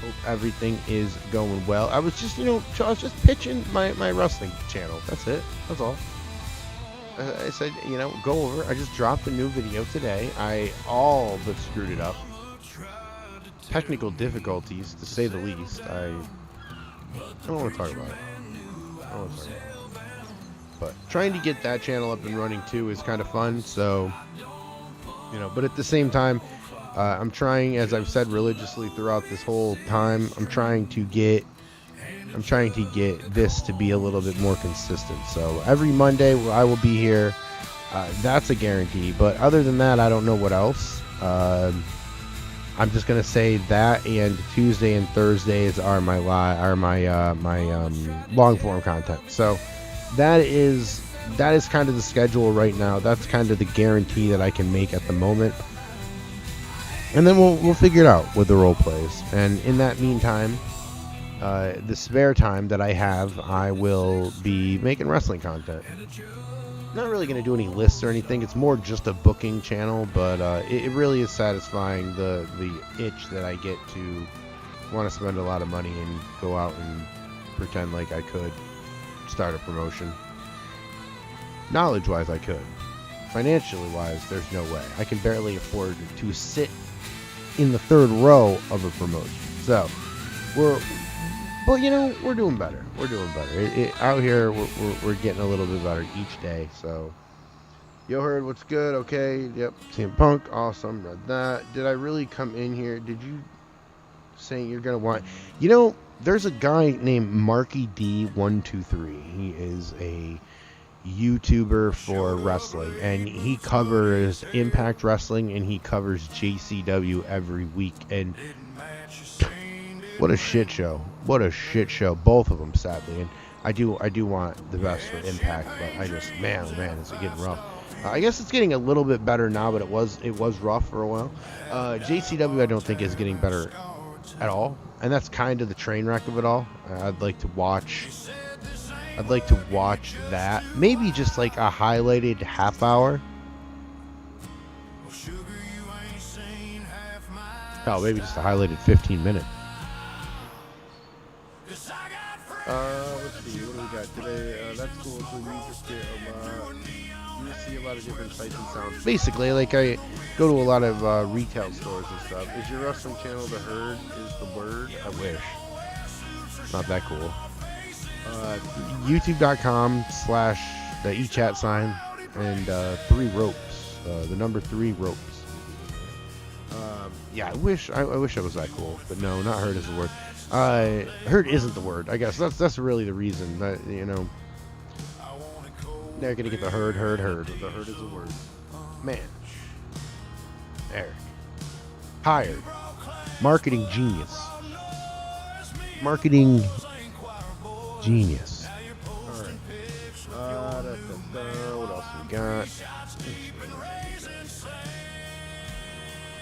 Hope everything is going well. I was just, Joe, I was just pitching my wrestling channel. That's it. That's all. I said, go over. I just dropped a new video today. I all but screwed it up. Technical difficulties, to say the least. I don't want to talk about it. But trying to get that channel up and running too is kind of fun. So, but at the same time, I'm trying, as I've said religiously throughout this whole time, I'm trying to get this to be a little bit more consistent. So every Monday I will be here. That's a guarantee. But other than that, I don't know what else. I'm just gonna say that, and Tuesday and Thursdays are my long form content. So that is kind of the schedule right now. That's kind of the guarantee that I can make at the moment. And then we'll figure it out with the role plays. And in that meantime, the spare time that I have, I will be making wrestling content. Not really going to do any lists or anything. It's more just a booking channel, but it really is satisfying the itch that I get to want to spend a lot of money and go out and pretend like I could start a promotion. Knowledge-wise, I could. Financially-wise, there's no way. I can barely afford to sit in the third row of a promotion. So, we're doing better. We're doing better. Out here, we're getting a little bit better each day. So, Yo Heard, what's good? Okay, yep. CM Punk, awesome. Read that. Did I really come in here? Did you say you're gonna want? There's a guy named Marky D123. He is a YouTuber for wrestling, and he covers Impact Wrestling, and he covers JCW every week. And what a shit show! What a shit show! Both of them, sadly. And I do want the best for Impact, but I just, man, is it getting rough? I guess it's getting a little bit better now, but it was rough for a while. JCW, I don't think is getting better at all, and that's kind of the train wreck of it all. I'd like to watch that. Maybe just like a highlighted half hour. Hell, maybe just a highlighted 15 minute. Let's see, what do we got today? That's cool. So you just get you see a lot of different sights and sounds. Basically, like I go to a lot of retail stores and stuff. Is your wrestling channel The Herd is the Word? I wish. Not that cool. YouTube.com/ the eChat sign and 3 ropes. The number 3 ropes. Yeah, I wish I was that cool, but no, not Herd is the word. Herd isn't the word. I guess that's really the reason that They're gonna get the herd. The herd is a word. Man, Eric, hired, marketing genius. Marketing genius. All right. What else we got?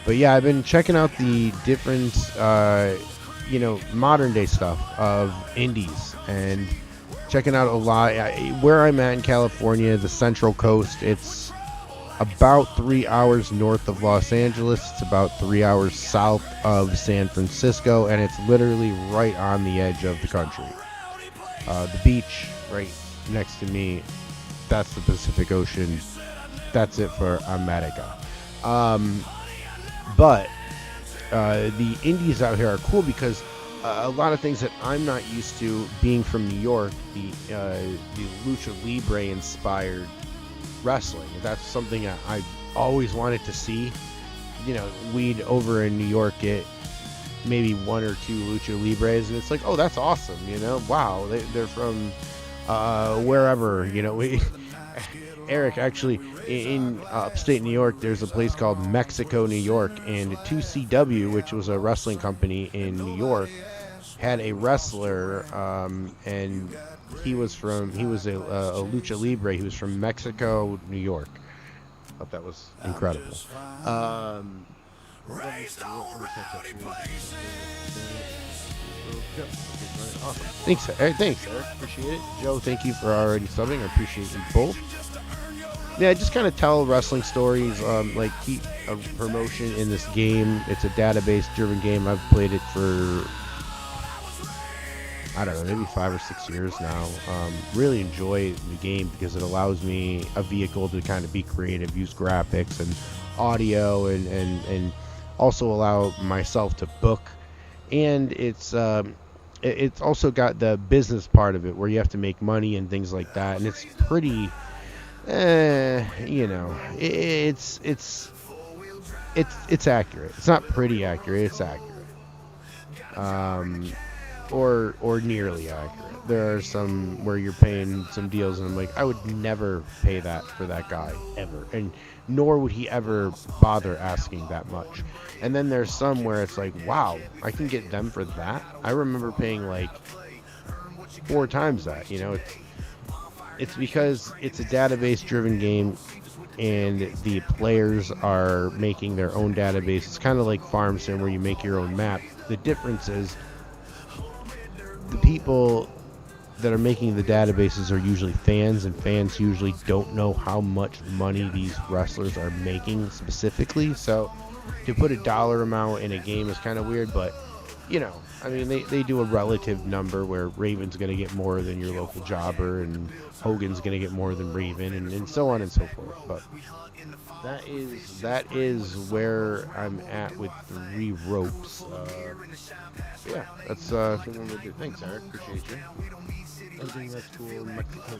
But yeah, I've been checking out the different, modern day stuff of indies and checking out a lot. Where I'm at in California, the Central Coast, it's about 3 hours north of Los Angeles. It's about 3 hours south of San Francisco, and it's literally right on the edge of the country. The beach right next to me, that's the Pacific Ocean. That's it for America. But the indies out here are cool because a lot of things that I'm not used to, being from New York, the Lucha Libre inspired wrestling. That's something I always wanted to see. We'd over in New York get maybe one or two Lucha Libres, and it's like, oh, that's awesome. Wow, they're from wherever. Eric, actually, in upstate New York, there's a place called Mexico, New York, and 2CW, which was a wrestling company in New York, had a wrestler, and he was a Lucha Libre. He was from Mexico, New York. I thought that was incredible. Awesome. Thanks, Eric. Appreciate it. Joe, thank you for already subbing. I appreciate you both. Yeah, just kind of tell wrestling stories, keep a promotion in this game. It's a database-driven game. I've played it for, I don't know, maybe 5 or 6 years now. Really enjoy the game because it allows me a vehicle to kind of be creative, use graphics and audio, and also allow myself to book. And it's also got the business part of it where you have to make money and things like that. And it's pretty... it's accurate. It's not pretty accurate. It's accurate, or nearly accurate. There are some where you're paying some deals, and I'm like, I would never pay that for that guy ever, and nor would he ever bother asking that much. And then there's some where it's like, wow, I can get them for that. I remember paying like 4 times that. It's because it's a database-driven game, and the players are making their own database. It's kind of like Farm Sim, where you make your own map. The difference is the people that are making the databases are usually fans, and fans usually don't know how much money these wrestlers are making specifically. So to put a dollar amount in a game is kind of weird, but they do a relative number where Raven's going to get more than your local jobber, and Hogan's going to get more than Raven, and so on and so forth. But that is where I'm at with 3 ropes. Yeah, that's what I'm going to do. Thanks, Eric. Appreciate you. I think that's cool. Mexico,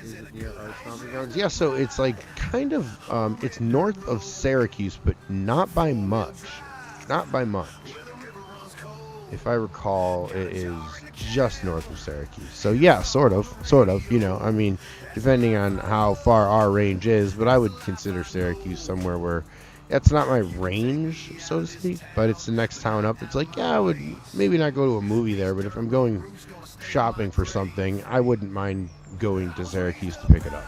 is it near our stomping grounds? Yeah, so it's like kind of, it's north of Syracuse, but not by much. Not by much. If I recall, it is just north of Syracuse. So yeah, sort of, depending on how far our range is, but I would consider Syracuse somewhere where it's not my range, so to speak, but it's the next town up. It's like, yeah, I would maybe not go to a movie there, but if I'm going shopping for something, I wouldn't mind going to Syracuse to pick it up,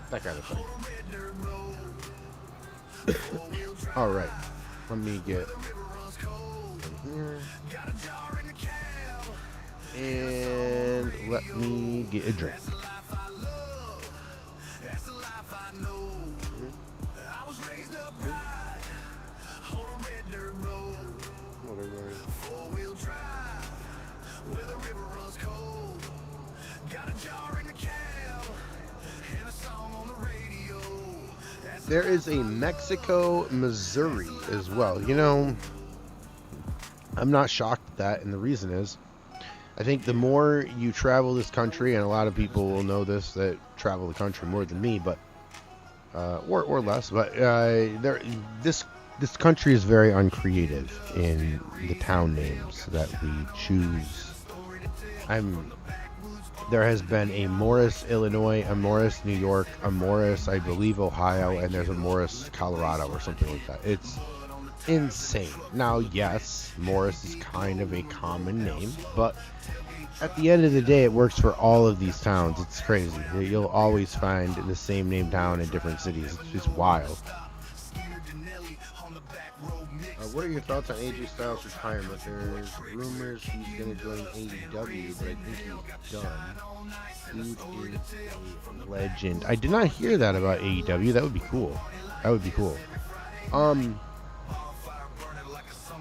that kind of thing. All right, let me get here. And let me get a drink. There is a Mexico, Missouri as well. I'm not shocked at that, and the reason is, I think the more you travel this country, and a lot of people will know this that travel the country more than me, but or less, but this country is very uncreative in the town names that we choose. there has been a Morris, Illinois, a Morris, New York, a Morris, I believe, Ohio, and there's a Morris, Colorado, or something like that. It's insane. Now, yes, Morris is kind of a common name, but at the end of the day, it works for all of these towns. It's crazy. You'll always find the same name town in different cities. It's just wild. What are your thoughts on AJ Styles' retirement? There's rumors he's going to join AEW, but I think he's done. Dude is a legend. I did not hear that about AEW. That would be cool. That would be cool.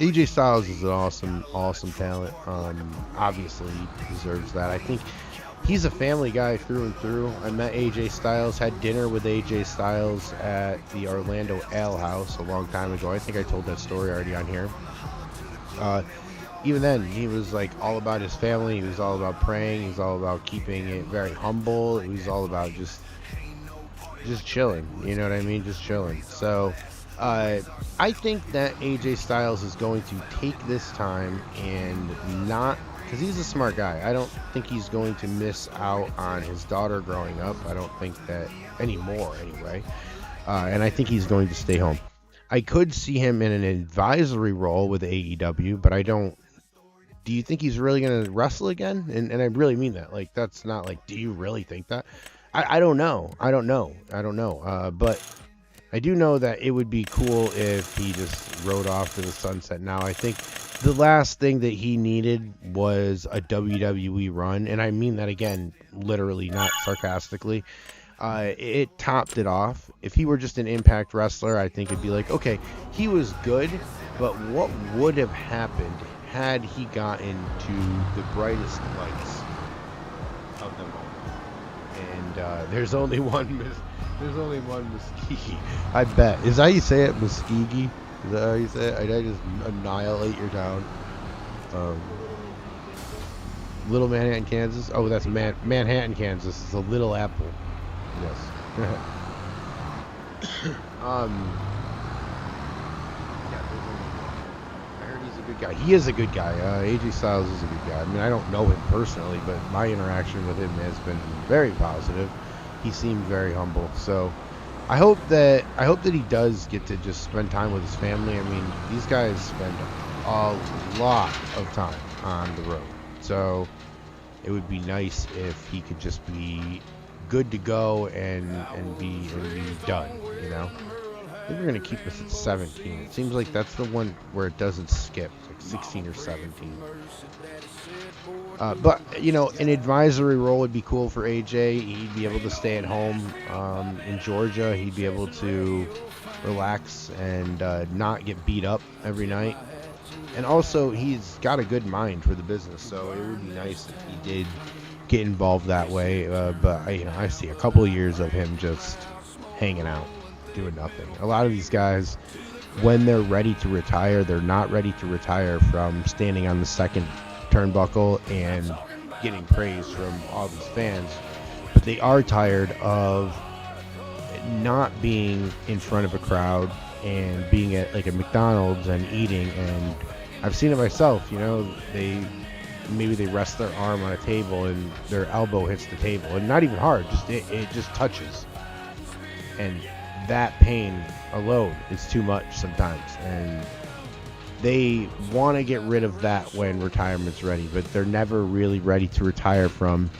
AJ Styles is an awesome talent. Obviously, he deserves that. I think he's a family guy through and through. I met AJ Styles, had dinner with AJ Styles at the Orlando Ale House a long time ago. I think I told that story already on here. Even then, he was like all about his family. He was all about praying. He was all about keeping it very humble. He was all about just chilling. You know what I mean? Just chilling. So I think that AJ Styles is going to take this time and not, because he's a smart guy. I don't think he's going to miss out on his daughter growing up. I don't think that anymore, anyway. And I think he's going to stay home. I could see him in an advisory role with AEW, but I don't. Do you think he's really going to wrestle again? And I really mean that. Like, that's not like, do you really think that? I don't know. I don't know. But I do know that it would be cool if he just rode off to the sunset now. I think the last thing that he needed was a WWE run, and I mean that again, literally, not sarcastically. It topped it off. If he were just an Impact wrestler, I think it'd be like, okay, he was good, but what would have happened had he gotten to the brightest lights of them all? And there's only one Muskegee. I bet. Is that how you say it, Muskegee? Is that how you say it? I just annihilate your town. Little Manhattan, Kansas. Oh, that's Manhattan, Kansas. It's a little apple. Yes. I heard he's a good guy. He is a good guy. AJ Styles is a good guy. I mean, I don't know him personally, but my interaction with him has been very positive. He seemed very humble. So I hope that he does get to just spend time with his family. I mean, these guys spend a lot of time on the road. So it would be nice if he could just be good to go and be done, you know? I think we're going to keep this at 17. It seems like that's the one where it doesn't skip, like 16 or 17. But, you know, an advisory role would be cool for AJ. He'd be able to stay at home in Georgia. He'd be able to relax and not get beat up every night. And also, he's got a good mind for the business, so it would be nice if he did get involved that way. But I see a couple of years of him just hanging out, doing nothing. A lot of these guys, when they're ready to retire, they're not ready to retire from standing on the second turnbuckle and getting praise from all these fans, but they are tired of not being in front of a crowd and being at like a McDonald's and eating. And I've seen it myself, you know, maybe they rest their arm on a table and their elbow hits the table, and not even hard, just it just touches, and that pain alone is too much sometimes, and they want to get rid of that when retirement's ready, but they're never really ready to retire from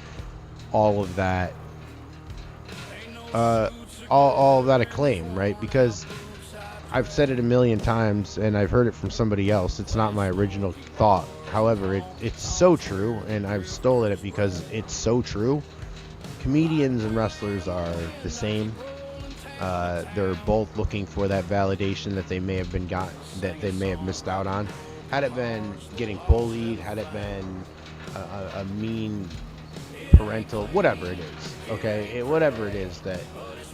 all of that all of that acclaim, right? Because I've said it a million times and I've heard it from somebody else. It's not my original thought. However, it's so true, and I've stolen it because it's so true. Comedians and wrestlers are the same. They're both looking for that validation that they may have missed out on. Had it been getting bullied, had it been a mean parental, whatever it is, okay? Whatever it is that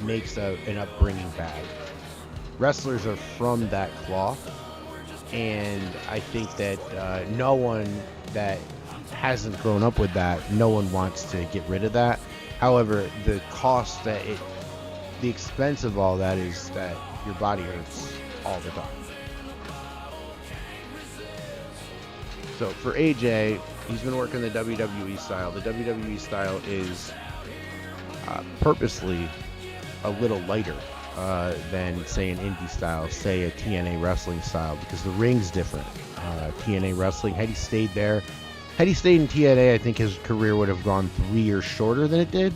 makes an upbringing bad. Wrestlers are from that cloth, and I think that no one that hasn't grown up with that, no one wants to get rid of that. However, the cost that the expense of all that is that your body hurts all the time. So for AJ, He's been working the WWE style. The WWE style is purposely a little lighter than, say, an indie style, say a TNA wrestling style, because the ring's different. TNA wrestling, had he stayed there, had he stayed in TNA, I think his career would have gone 3 years shorter than it did.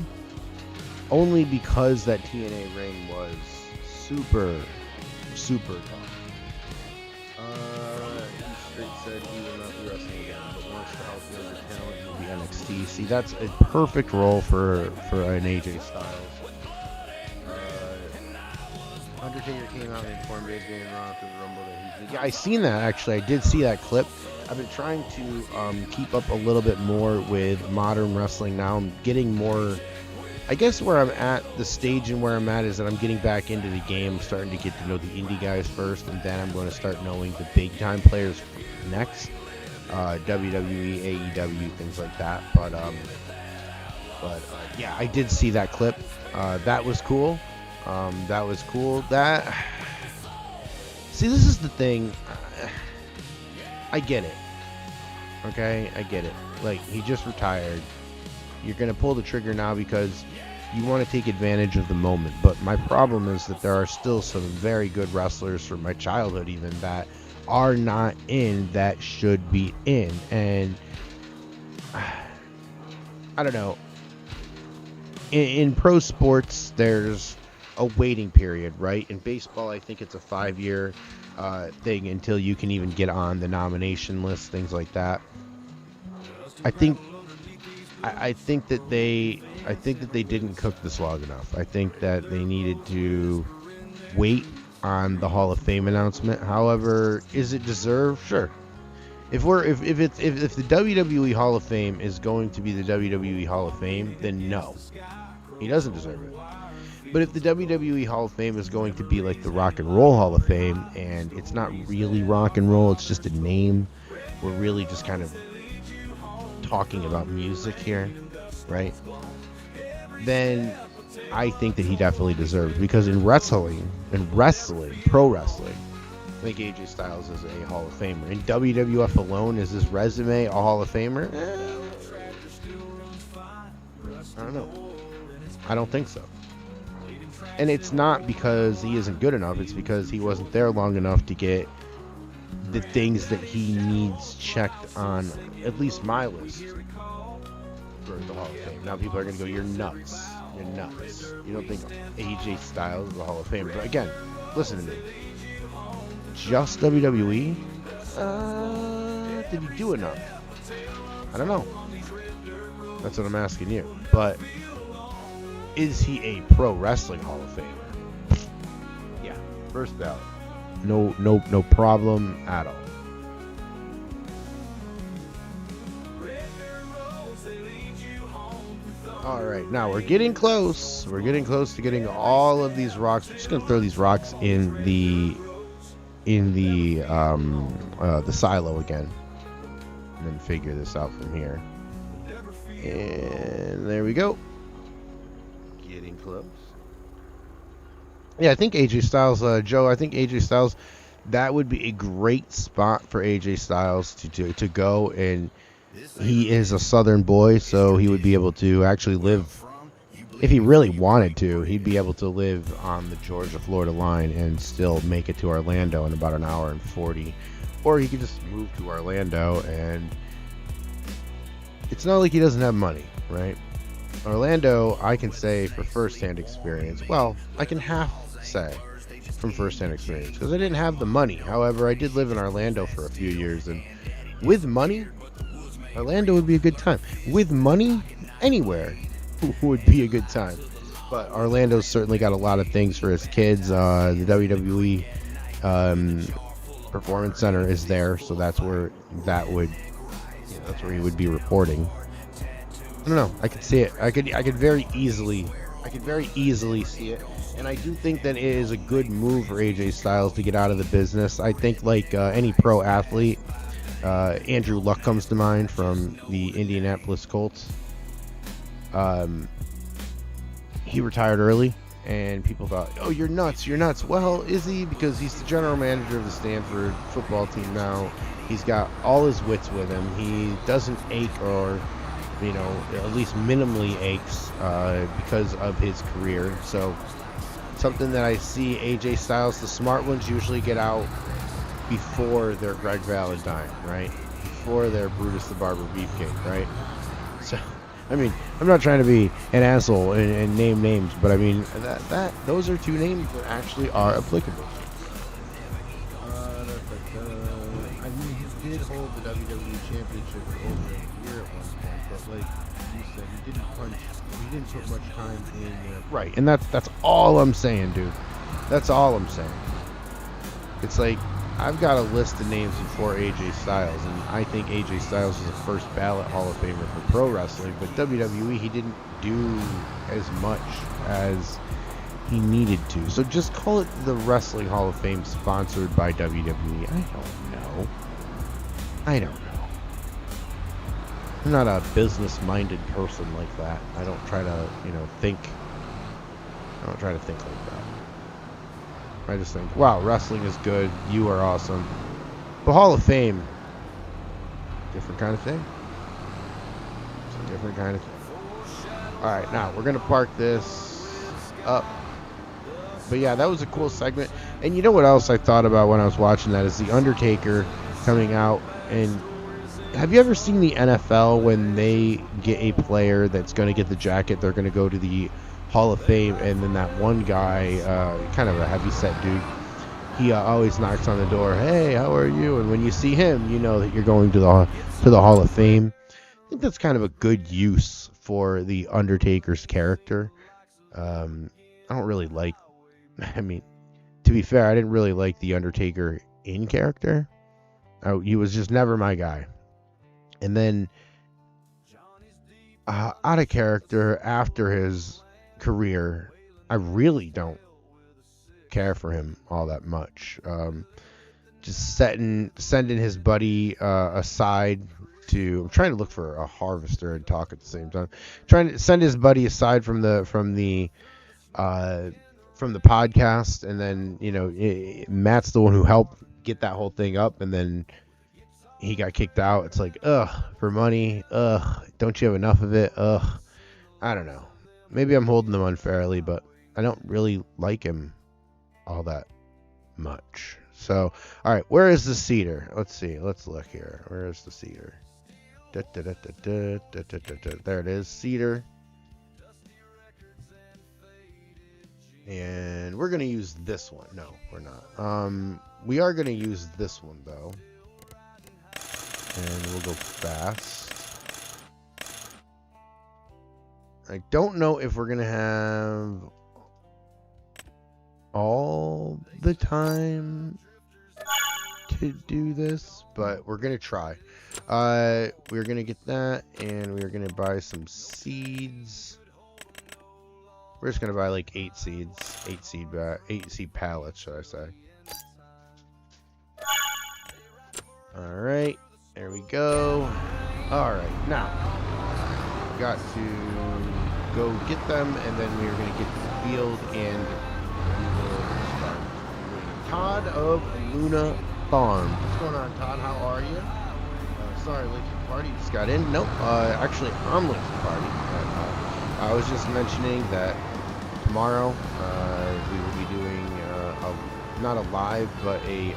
Only because that TNA ring was super, super tough. He straight said he will not be wrestling again, but wants to help younger talent in the NXT. See, that's a perfect role for an AJ Styles. Undertaker came out and informed AJ and Raw after the Rumble that he's... Yeah, I seen that, actually. I did see that clip. I've been trying to keep up a little bit more with modern wrestling now. I'm getting more... I guess where I'm at, the stage and where I'm at is that I'm getting back into the game. I'm starting to get to know the indie guys first, and then I'm going to start knowing the big-time players next. WWE, AEW, things like that. But yeah, I did see that clip. That was cool. That was cool. See, this is the thing. I get it. Okay? I get it. Like, he just retired. You're going to pull the trigger now because you want to take advantage of the moment. But my problem is that there are still some very good wrestlers from my childhood even that are not in that should be in. And I don't know. In pro sports, there's a waiting period, right? In baseball, I think it's a 5-year thing until you can even get on the nomination list, things like that. I think that they didn't cook this long enough. I think that they needed to wait on the Hall of Fame announcement. However, is it deserved? Sure. If the WWE Hall of Fame is going to be the WWE Hall of Fame, then no, he doesn't deserve it. But if the WWE Hall of Fame is going to be like the Rock and Roll Hall of Fame, and it's not really rock and roll, it's just a name, we're really just kind of talking about music here, right? Then I think that he definitely deserves, because in wrestling, pro wrestling, I think AJ Styles is a Hall of Famer. In WWF alone, is his resume a Hall of Famer? I don't know. I don't think so. And it's not because he isn't good enough, it's because he wasn't there long enough to get the things that he needs checked on at least my list for the Hall of Fame. Now people are going to go, you're nuts. You're nuts. You don't think AJ Styles is the Hall of Fame. But again, listen to me. Just WWE? Did he do enough? I don't know. That's what I'm asking you. But is he a pro wrestling Hall of Famer? Yeah. First ballot. No problem at all. All right, now we're getting close. We're getting close to getting all of these rocks. We're just gonna throw these rocks in the silo again, and then figure this out from here. And there we go. Getting close. Yeah, I think AJ Styles, Joe. I think AJ Styles, that would be a great spot for AJ Styles to go, and he is a Southern boy, so he would be able to actually live, if he really wanted to, he'd be able to live on the Georgia-Florida line and still make it to Orlando in about an hour and 40, or he could just move to Orlando, and it's not like he doesn't have money, right? Orlando, I can say for first-hand experience, well, I can half say from first-hand experience, because I didn't have the money. However, I did live in Orlando for a few years, and with money, Orlando would be a good time. With money, anywhere would be a good time. But Orlando's certainly got a lot of things for his kids. The WWE Performance Center is there, so that's where he would be reporting. I don't know. I could see it. I could very easily see it. And I do think that it is a good move for AJ Styles to get out of the business. I think like any pro athlete, Andrew Luck comes to mind from the Indianapolis Colts. He retired early, and people thought, oh, you're nuts, you're nuts. Well, is he? Because he's the general manager of the Stanford football team now. He's got all his wits with him. He doesn't ache, or at least minimally aches because of his career. So something that I see AJ Styles, the smart ones usually get out before their Greg Valentine, right? Before their Brutus the Barber Beefcake, right? So, I mean, I'm not trying to be an asshole and name names, but I mean those are two names that actually are applicable. I mean, he did hold the WWE Championship for over a year at one point, but like you said, he didn't put much time in there. Right, and that's all I'm saying, dude. That's all I'm saying. It's like, I've got a list of names before AJ Styles, and I think AJ Styles is a first ballot Hall of Famer for pro wrestling, but WWE, he didn't do as much as he needed to. So just call it the Wrestling Hall of Fame sponsored by WWE. I don't know. I'm not a business-minded person like that. I don't try to, think. I don't try to think like that. I just think, wow, wrestling is good. You are awesome. The Hall of Fame, different kind of thing. It's a different kind of thing. All right, now we're going to park this up. But yeah, that was a cool segment. And you know what else I thought about when I was watching that is The Undertaker coming out. And have you ever seen the NFL when they get a player that's going to get the jacket, they're going to go to the Hall of Fame, and then that one guy, kind of a heavy-set dude, he always knocks on the door, hey, how are you? And when you see him, you know that you're going to the Hall of Fame. I think that's kind of a good use for the Undertaker's character. I don't really like, I mean, to be fair, I didn't really like the Undertaker in character. He was just never my guy. And then out of character after his career, I really don't care for him all that much. Just sending his buddy aside to, I'm trying to look for a harvester and talk at the same time, trying to send his buddy aside from the podcast, and then Matt's the one who helped get that whole thing up, and then he got kicked out. It's like, for money, don't you have enough of it? I don't know. Maybe I'm holding him unfairly, but I don't really like him all that much. So, all right, where is the cedar? Let's see. Let's look here. Where is the cedar? There it is, cedar. And we're going to use this one. No, we're not. We are going to use this one, though. And we'll go fast. I don't know if we're going to have all the time to do this, but we're going to try. We're going to get that, and we're going to buy some seeds. We're just going to buy like 8 seeds. 8 seed pallets, should I say. Alright, there we go. Alright, now we got to go get them, and then we're going to get to the field, and we will start. Todd of Luna Farm. What's going on, Todd? How are you? Sorry, late to the party. Just got in. Nope. Actually, I'm late to the party. I was just mentioning that tomorrow we will be doing not a live, but a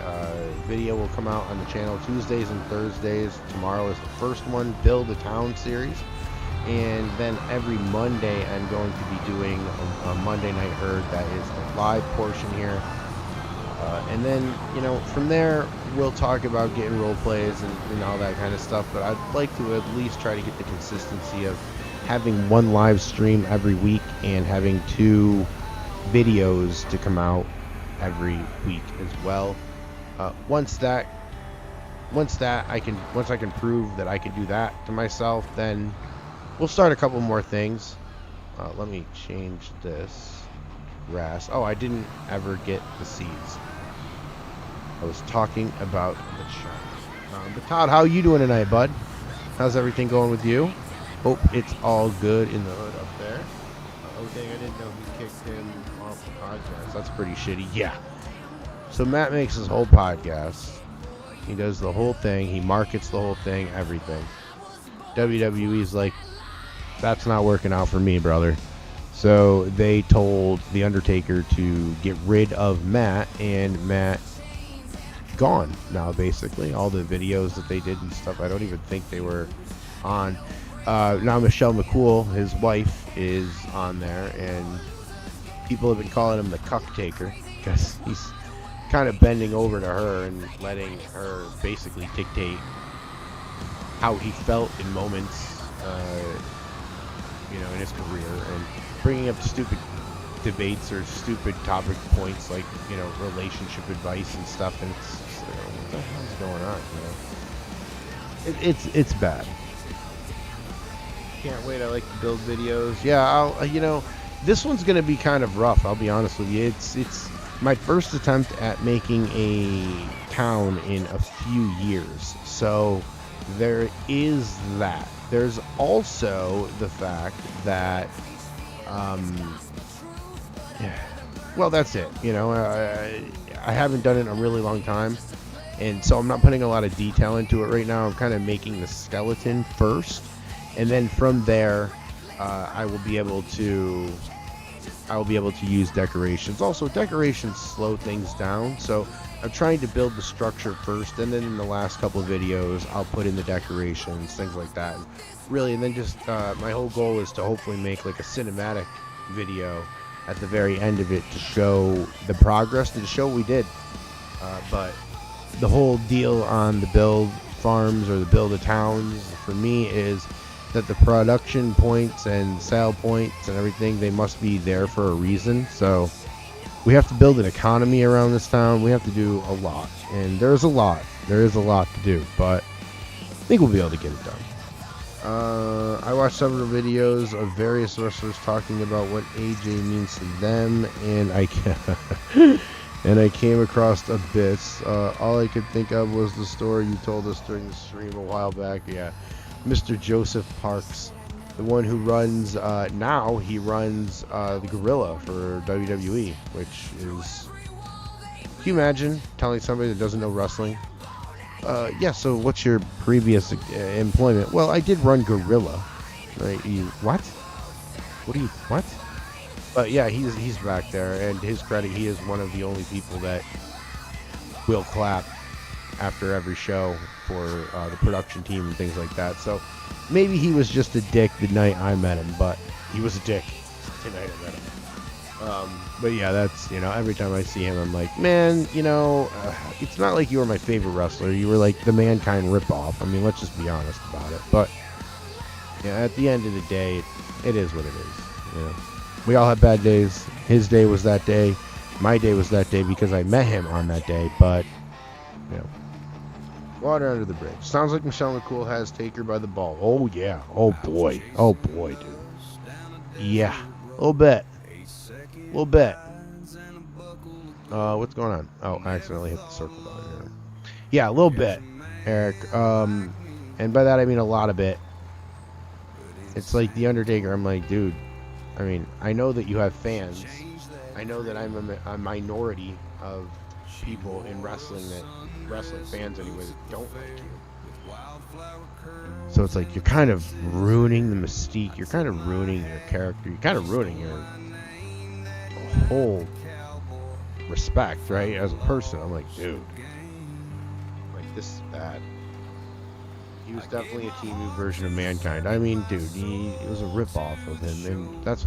video will come out on the channel Tuesdays and Thursdays. Tomorrow is the first one, Build a Town series. And then every Monday I'm going to be doing a Monday Night Herd. That is the live portion here. And then, from there, we'll talk about getting role plays and all that kind of stuff. But I'd like to at least try to get the consistency of having one live stream every week and having 2 videos to come out every week as well. Once I can prove that I can do that to myself, then we'll start a couple more things. Let me change this grass. Oh, I didn't ever get the seeds. I was talking about the shop. But Todd, how are you doing tonight, bud? How's everything going with you? Hope it's all good in the hood up there. Oh dang, I didn't know he kicked him off the podcast. That's pretty shitty. Yeah. So Matt makes his whole podcast. He does the whole thing. He markets the whole thing, everything. WWE's like, that's not working out for me, brother. So they told The Undertaker to get rid of Matt, and Matt gone now, basically. All the videos that they did and stuff, I don't even think they were on. Now Michelle McCool, his wife, is on there, and people have been calling him the cuck taker because he's kind of bending over to her and letting her basically dictate how he felt in moments, in his career, and bringing up stupid debates or stupid topic points like, relationship advice and stuff, and it's just like, what the hell's going on, It's bad. Can't wait. I like to build videos. Yeah, this one's going to be kind of rough, I'll be honest with you. It's my first attempt at making a town in a few years. So there is that. There's also the fact that, well, that's it. I haven't done it in a really long time, and so I'm not putting a lot of detail into it right now. I'm kind of making the skeleton first, and then from there, I will be able to use decorations. Also, decorations slow things down, so I'm trying to build the structure first, and then in the last couple of videos, I'll put in the decorations, things like that. And then just my whole goal is to hopefully make like a cinematic video at the very end of it to show the progress, to show what we did. But the whole deal on the build farms or the build of towns for me is that the production points and sale points and everything, they must be there for a reason. So we have to build an economy around this town. We have to do a lot, and there is a lot to do, but I think we'll be able to get it done. I watched several videos of various wrestlers talking about what AJ means to them, and I came across Abyss. All I could think of was the story you told us during the stream a while back. Yeah, Mr. Joseph Parks, the one who runs, now he runs the Gorilla for WWE, which is, can you imagine telling somebody that doesn't know wrestling? Yeah, so what's your previous employment? Well, I did run Gorilla. Right? What? What? But yeah, he's back there, and his credit, he is one of the only people that will clap after every show for the production team and things like that. So maybe he was just a dick the night I met him, but he was a dick the night I met him. But yeah, that's, every time I see him, I'm like, man, it's not like you were my favorite wrestler. You were like the Mankind ripoff. I mean, let's just be honest about it. But yeah, at the end of the day, it is what it is. We all have bad days. His day was that day. My day was that day because I met him on that day. But, water under the bridge. Sounds like Michelle McCool has Taker by the ball. Oh, yeah. Oh, boy. Oh, boy, dude. Yeah. A little bit. What's going on? Oh, I accidentally hit the circle button here. Yeah, a little bit, Eric. And by that I mean a lot of it. It's like The Undertaker. I'm like, dude, I mean, I know that you have fans. I know that I'm a minority of people in wrestling fans anyway, that don't like you. So it's like you're kind of ruining the mystique. You're kind of ruining your character. You're kind of ruining your whole respect, right, as a person. I'm like, dude, like, this is bad. He was definitely a Timu version of Mankind. I mean, dude, it was a ripoff of him, and that's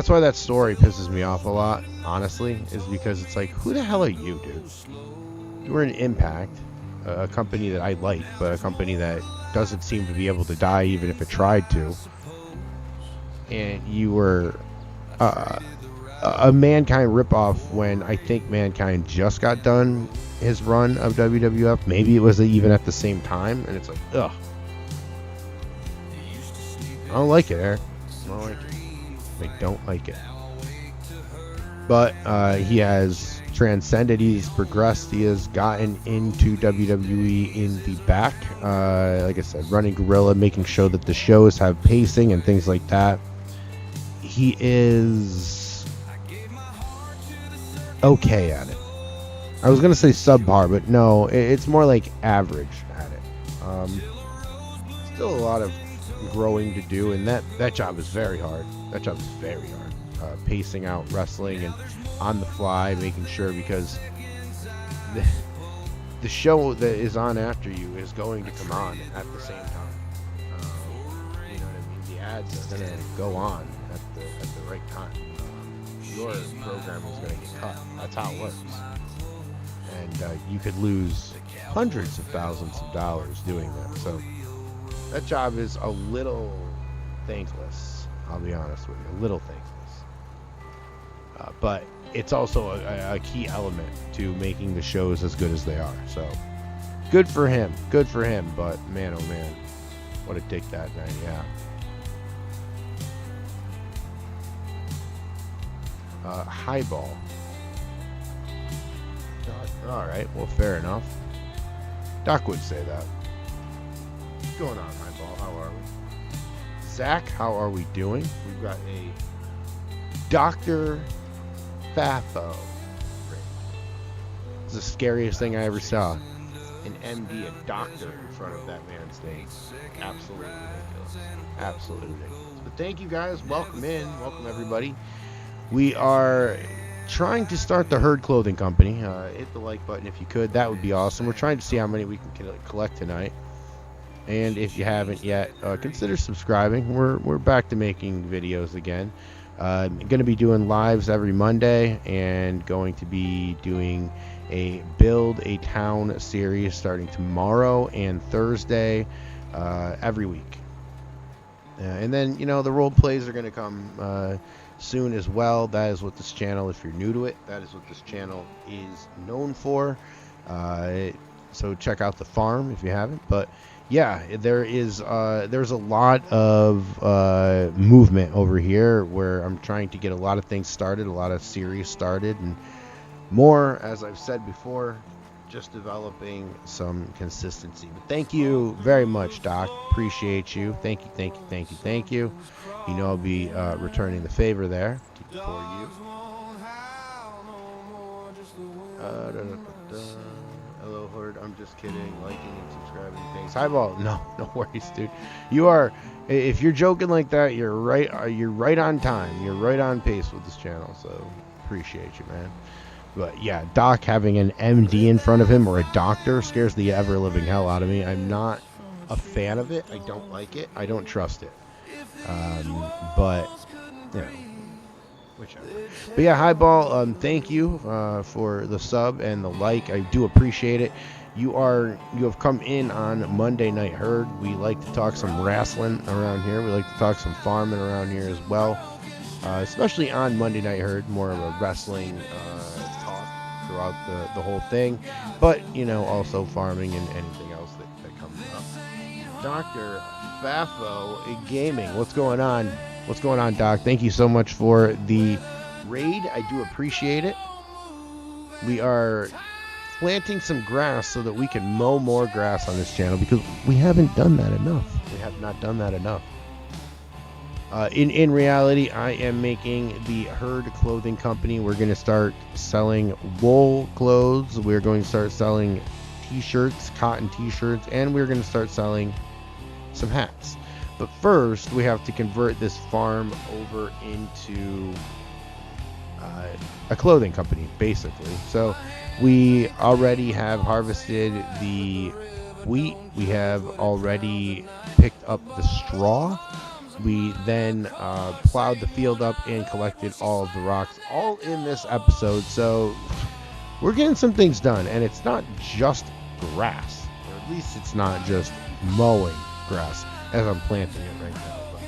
why that story pisses me off a lot, honestly, is because it's like, who the hell are you, dude? You were an Impact, a company that I like, but a company that doesn't seem to be able to die even if it tried to. And you were a Mankind ripoff when I think Mankind just got done his run of WWF. Maybe it was even at the same time, and it's like, ugh. I don't like it, Eric. I don't like it. I don't like it. But he has transcended. He's progressed. He has gotten into WWE in the back. Like I said, running Gorilla, making sure that the shows have pacing and things like that. He is okay at it. I was gonna say subpar, but no, it's more like average at it. Still a lot of growing to do, and that job is very hard. That job is very hard. Pacing out wrestling and on the fly, making sure, because the show that is on after you is going to come on at the same time. You know what I mean? The ads are going to go on at the right time. Your program is going to get cut. That's how it works. And you could lose hundreds of thousands of dollars doing that. So that job is a little thankless. I'll be honest with you, a little thankless. But it's also a key element to making the shows as good as they are. So good for him. Good for him. But man, oh man, what a dick that night. Yeah. Highball. All right. Well, fair enough. Doc would say that. What's going on, Highball? How are we? Zach, how are we doing? We've got a Dr. Fafo. It's the scariest thing I ever saw. An MD, a doctor, in front of that man's name. Absolutely ridiculous. Absolutely ridiculous. But thank you guys. Welcome in. Welcome everybody. We are trying to start the Herd Clothing Company. Hit the like button if you could. That would be awesome. We're trying to see how many we can collect tonight. And if you haven't yet, consider subscribing. We're back to making videos again. I'm going to be doing lives every Monday, and going to be doing a Build a Town series starting tomorrow and Thursday every week. And then, you know, the role plays are going to come soon as well. That is what this channel, if you're new to it, that is what this channel is known for. So check out the farm if you haven't. But yeah, there's a lot of movement over here where I'm trying to get a lot of things started, a lot of series started, and more, as I've said before, just developing some consistency. But thank you very much, Doc. Appreciate you. Thank you. You know I'll be returning the favor there for you. Hello, Horde. I'm just kidding. Liking and subscribing. Thanks. Highball. No worries, dude. You are. If you're joking like that, you're right. You're right on time. You're right on pace with this channel. So appreciate you, man. But yeah, Doc having an MD in front of him or a doctor scares the ever living hell out of me. I'm not a fan of it. I don't like it. I don't trust it. But you know, whichever. But yeah, Highball, thank you for the sub and the like. I do appreciate it. You have come in on Monday Night Herd. We like to talk some wrestling around here. We like to talk some farming around here as well, especially on Monday Night Herd. More of a wrestling talk throughout the whole thing, but you know, also farming and anything else that comes up. Dr. Fafo Gaming, what's going on? What's going on, Doc? Thank you so much for the raid. I do appreciate it. We are planting some grass so that we can mow more grass on this channel, because we haven't done that enough. We have not done that enough. In reality, I am making the Herd Clothing Company. We're going to start selling wool clothes. We're going to start selling t-shirts, cotton t-shirts, and we're going to start selling some hats. But first, we have to convert this farm over into a clothing company, basically. So we already have harvested the wheat. We have already picked up the straw. We then plowed the field up and collected all of the rocks, all in this episode. So we're getting some things done, and it's not just grass, or at least it's not just mowing grass as I'm planting it right now. But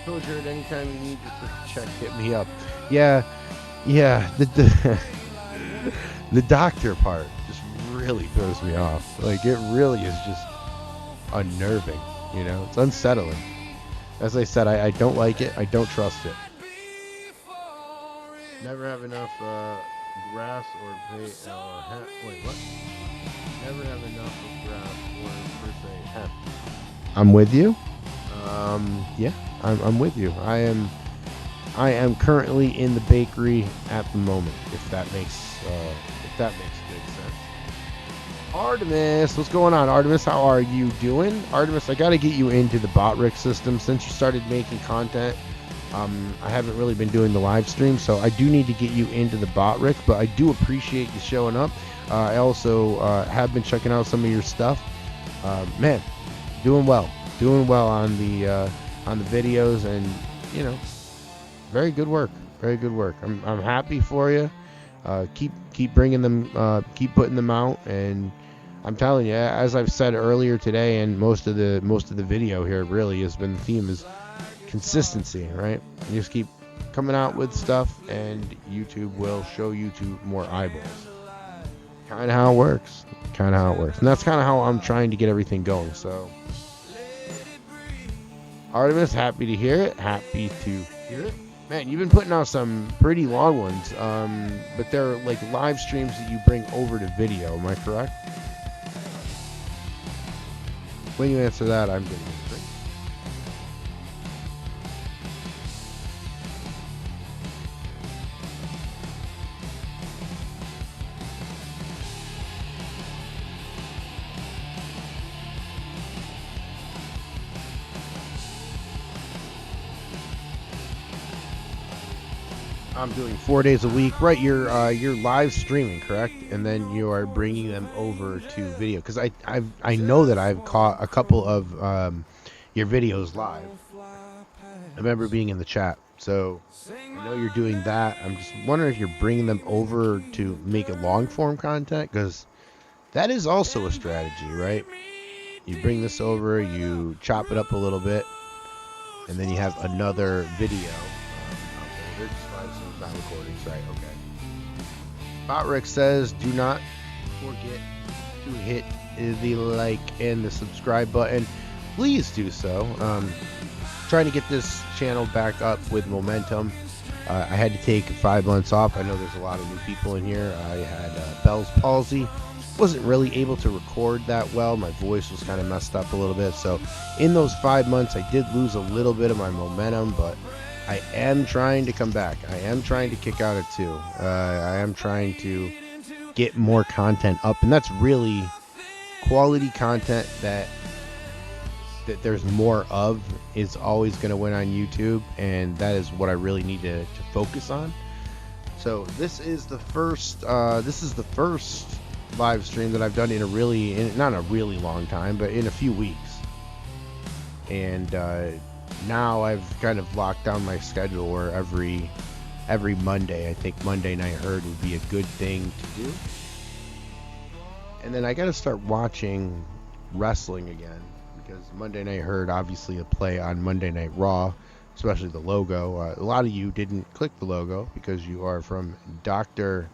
Pillager, at any time you need just to check, hit me up. Yeah, the doctor part just really throws me off. Like, it really is just unnerving, you know? It's unsettling. As I said, I don't like it. I don't trust it. Never have enough grass or wait, what? Never have enough of grass or per se hemp. I'm with you. Um, Yeah, I'm with you. I am currently in the bakery at the moment. If that makes good sense. Artemis, what's going on? Artemis, how are you doing? Artemis, I got to get you into the Botrick system since you started making content. I haven't really been doing the live stream, so I do need to get you into the Botrick, but I do appreciate you showing up. I also have been checking out some of your stuff. Man, doing well on the videos, and you know, very good work. I'm happy for you. Keep bringing them, keep putting them out, and I'm telling you, as I've said earlier today, and most of the video here really has been the theme is consistency, right? You just keep coming out with stuff, and YouTube will show you to more eyeballs. Kind of how it works. And that's kind of how I'm trying to get everything going. So, Artemis, happy to hear it. Man, you've been putting out some pretty long ones, but they're like live streams that you bring over to video. Am I correct? When you answer that, I'm getting it. I'm doing 4 days a week. Right, you're live streaming, correct? And then you are bringing them over to video. Because I know that I've caught a couple of your videos live. I remember being in the chat. So I know you're doing that. I'm just wondering if you're bringing them over to make a long form content, because that is also a strategy, right? You bring this over, you chop it up a little bit, and then you have another video. There's not recordings, right? Okay. Botrick says, do not forget to hit the like and the subscribe button. Please do so. Trying to get this channel back up with momentum. I had to take 5 months off. I know there's a lot of new people in here. I had Bell's palsy. Wasn't really able to record that well. My voice was kind of messed up a little bit. So in those 5 months, I did lose a little bit of my momentum, but I am trying to come back. I am trying to kick out at 2. I am trying to get more content up, and that's really quality content that there's more of is always going to win on YouTube, and that is what I really need to focus on. So this is the first live stream that I've done not a really long time, but in a few weeks, and now I've kind of locked down my schedule where every Monday, I think Monday Night Herd would be a good thing to do. And then I got to start watching wrestling again, because Monday Night Herd obviously a play on Monday Night Raw, especially the logo. A lot of you didn't click the logo because you are from Dr.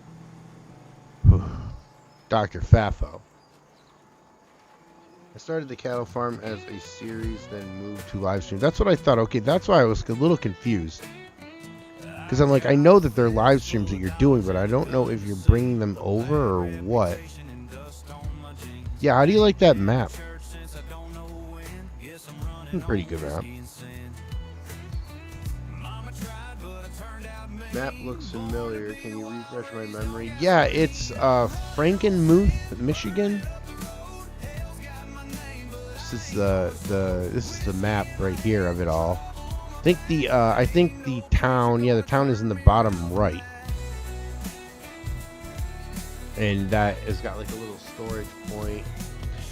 Fafo. I started the cattle farm as a series, then moved to live stream. That's what I thought. Okay, that's why I was a little confused. Because I'm like, I know that they're live streams that you're doing, but I don't know if you're bringing them over or what. Yeah, how do you like that map? Pretty good map. Map looks familiar. Can you refresh my memory? Yeah, it's Frankenmuth, Michigan. This is the map right here of it all. I think the town, the town is in the bottom right, and that has got like a little storage point.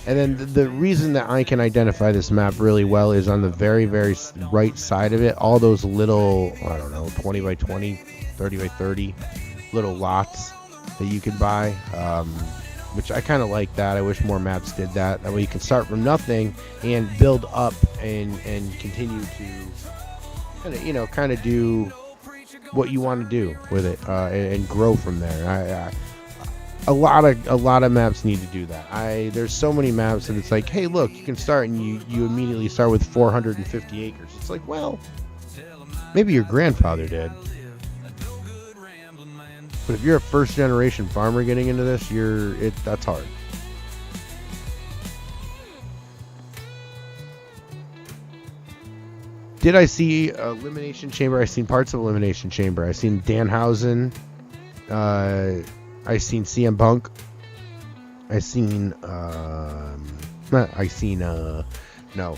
And then the reason that I can identify this map really well is on the very, very right side of it, all those little, I don't know, 20 by 20, 30 by 30 little lots that you can buy. Which I kind of like that. I wish more maps did that. That way you can start from nothing and build up and continue to kind of do what you want to do with it, and grow from there. A lot of maps need to do that. There's so many maps that it's like, hey, look, you can start and you immediately start with 450 acres. It's like, well, maybe your grandfather did. But if you're a first generation farmer getting into this, that's hard. Did I see Elimination Chamber? I seen parts of Elimination Chamber. I seen Danhausen. I seen CM Punk. I seen. No,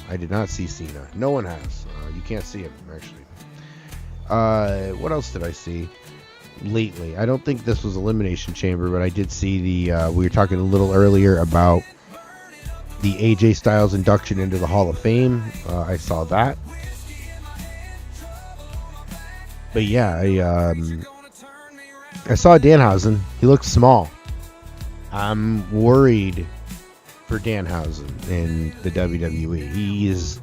I did not see Cena. No one has. You can't see him actually. What else did I see lately? I don't think this was Elimination Chamber, but I did see the. We were talking a little earlier about the AJ Styles induction into the Hall of Fame. I saw that. But yeah, I saw Danhausen. He looks small. I'm worried for Danhausen in the WWE. He is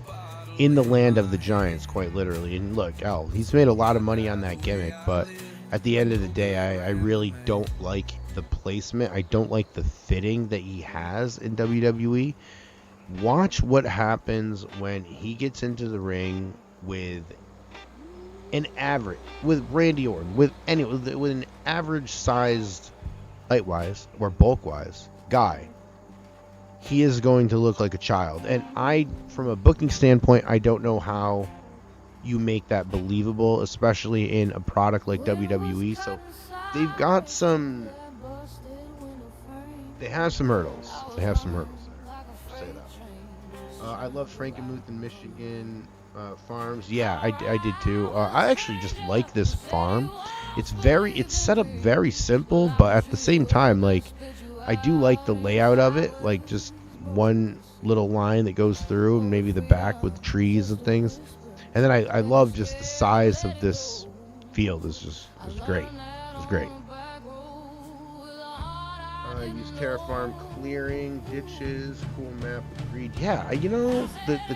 in the land of the giants, quite literally. And look, he's made a lot of money on that gimmick, but at the end of the day, I really don't like the placement. I don't like the fitting that he has in WWE. Watch what happens when he gets into the ring with Randy Orton, with an average sized, height wise or bulk wise guy. He is going to look like a child. And from a booking standpoint, I don't know how you make that believable, especially in a product like WWE. So they've got they have some hurdles. Say that. I love Frankenmuth in Michigan farms. Yeah, I did too. I actually just like this farm. It's set up very simple, but at the same time, like, I do like the layout of it, like just one little line that goes through, and maybe the back with trees and things. And then I love just the size of this field. It's great. It's great. I use terraform clearing ditches, cool map, agreed. Yeah, the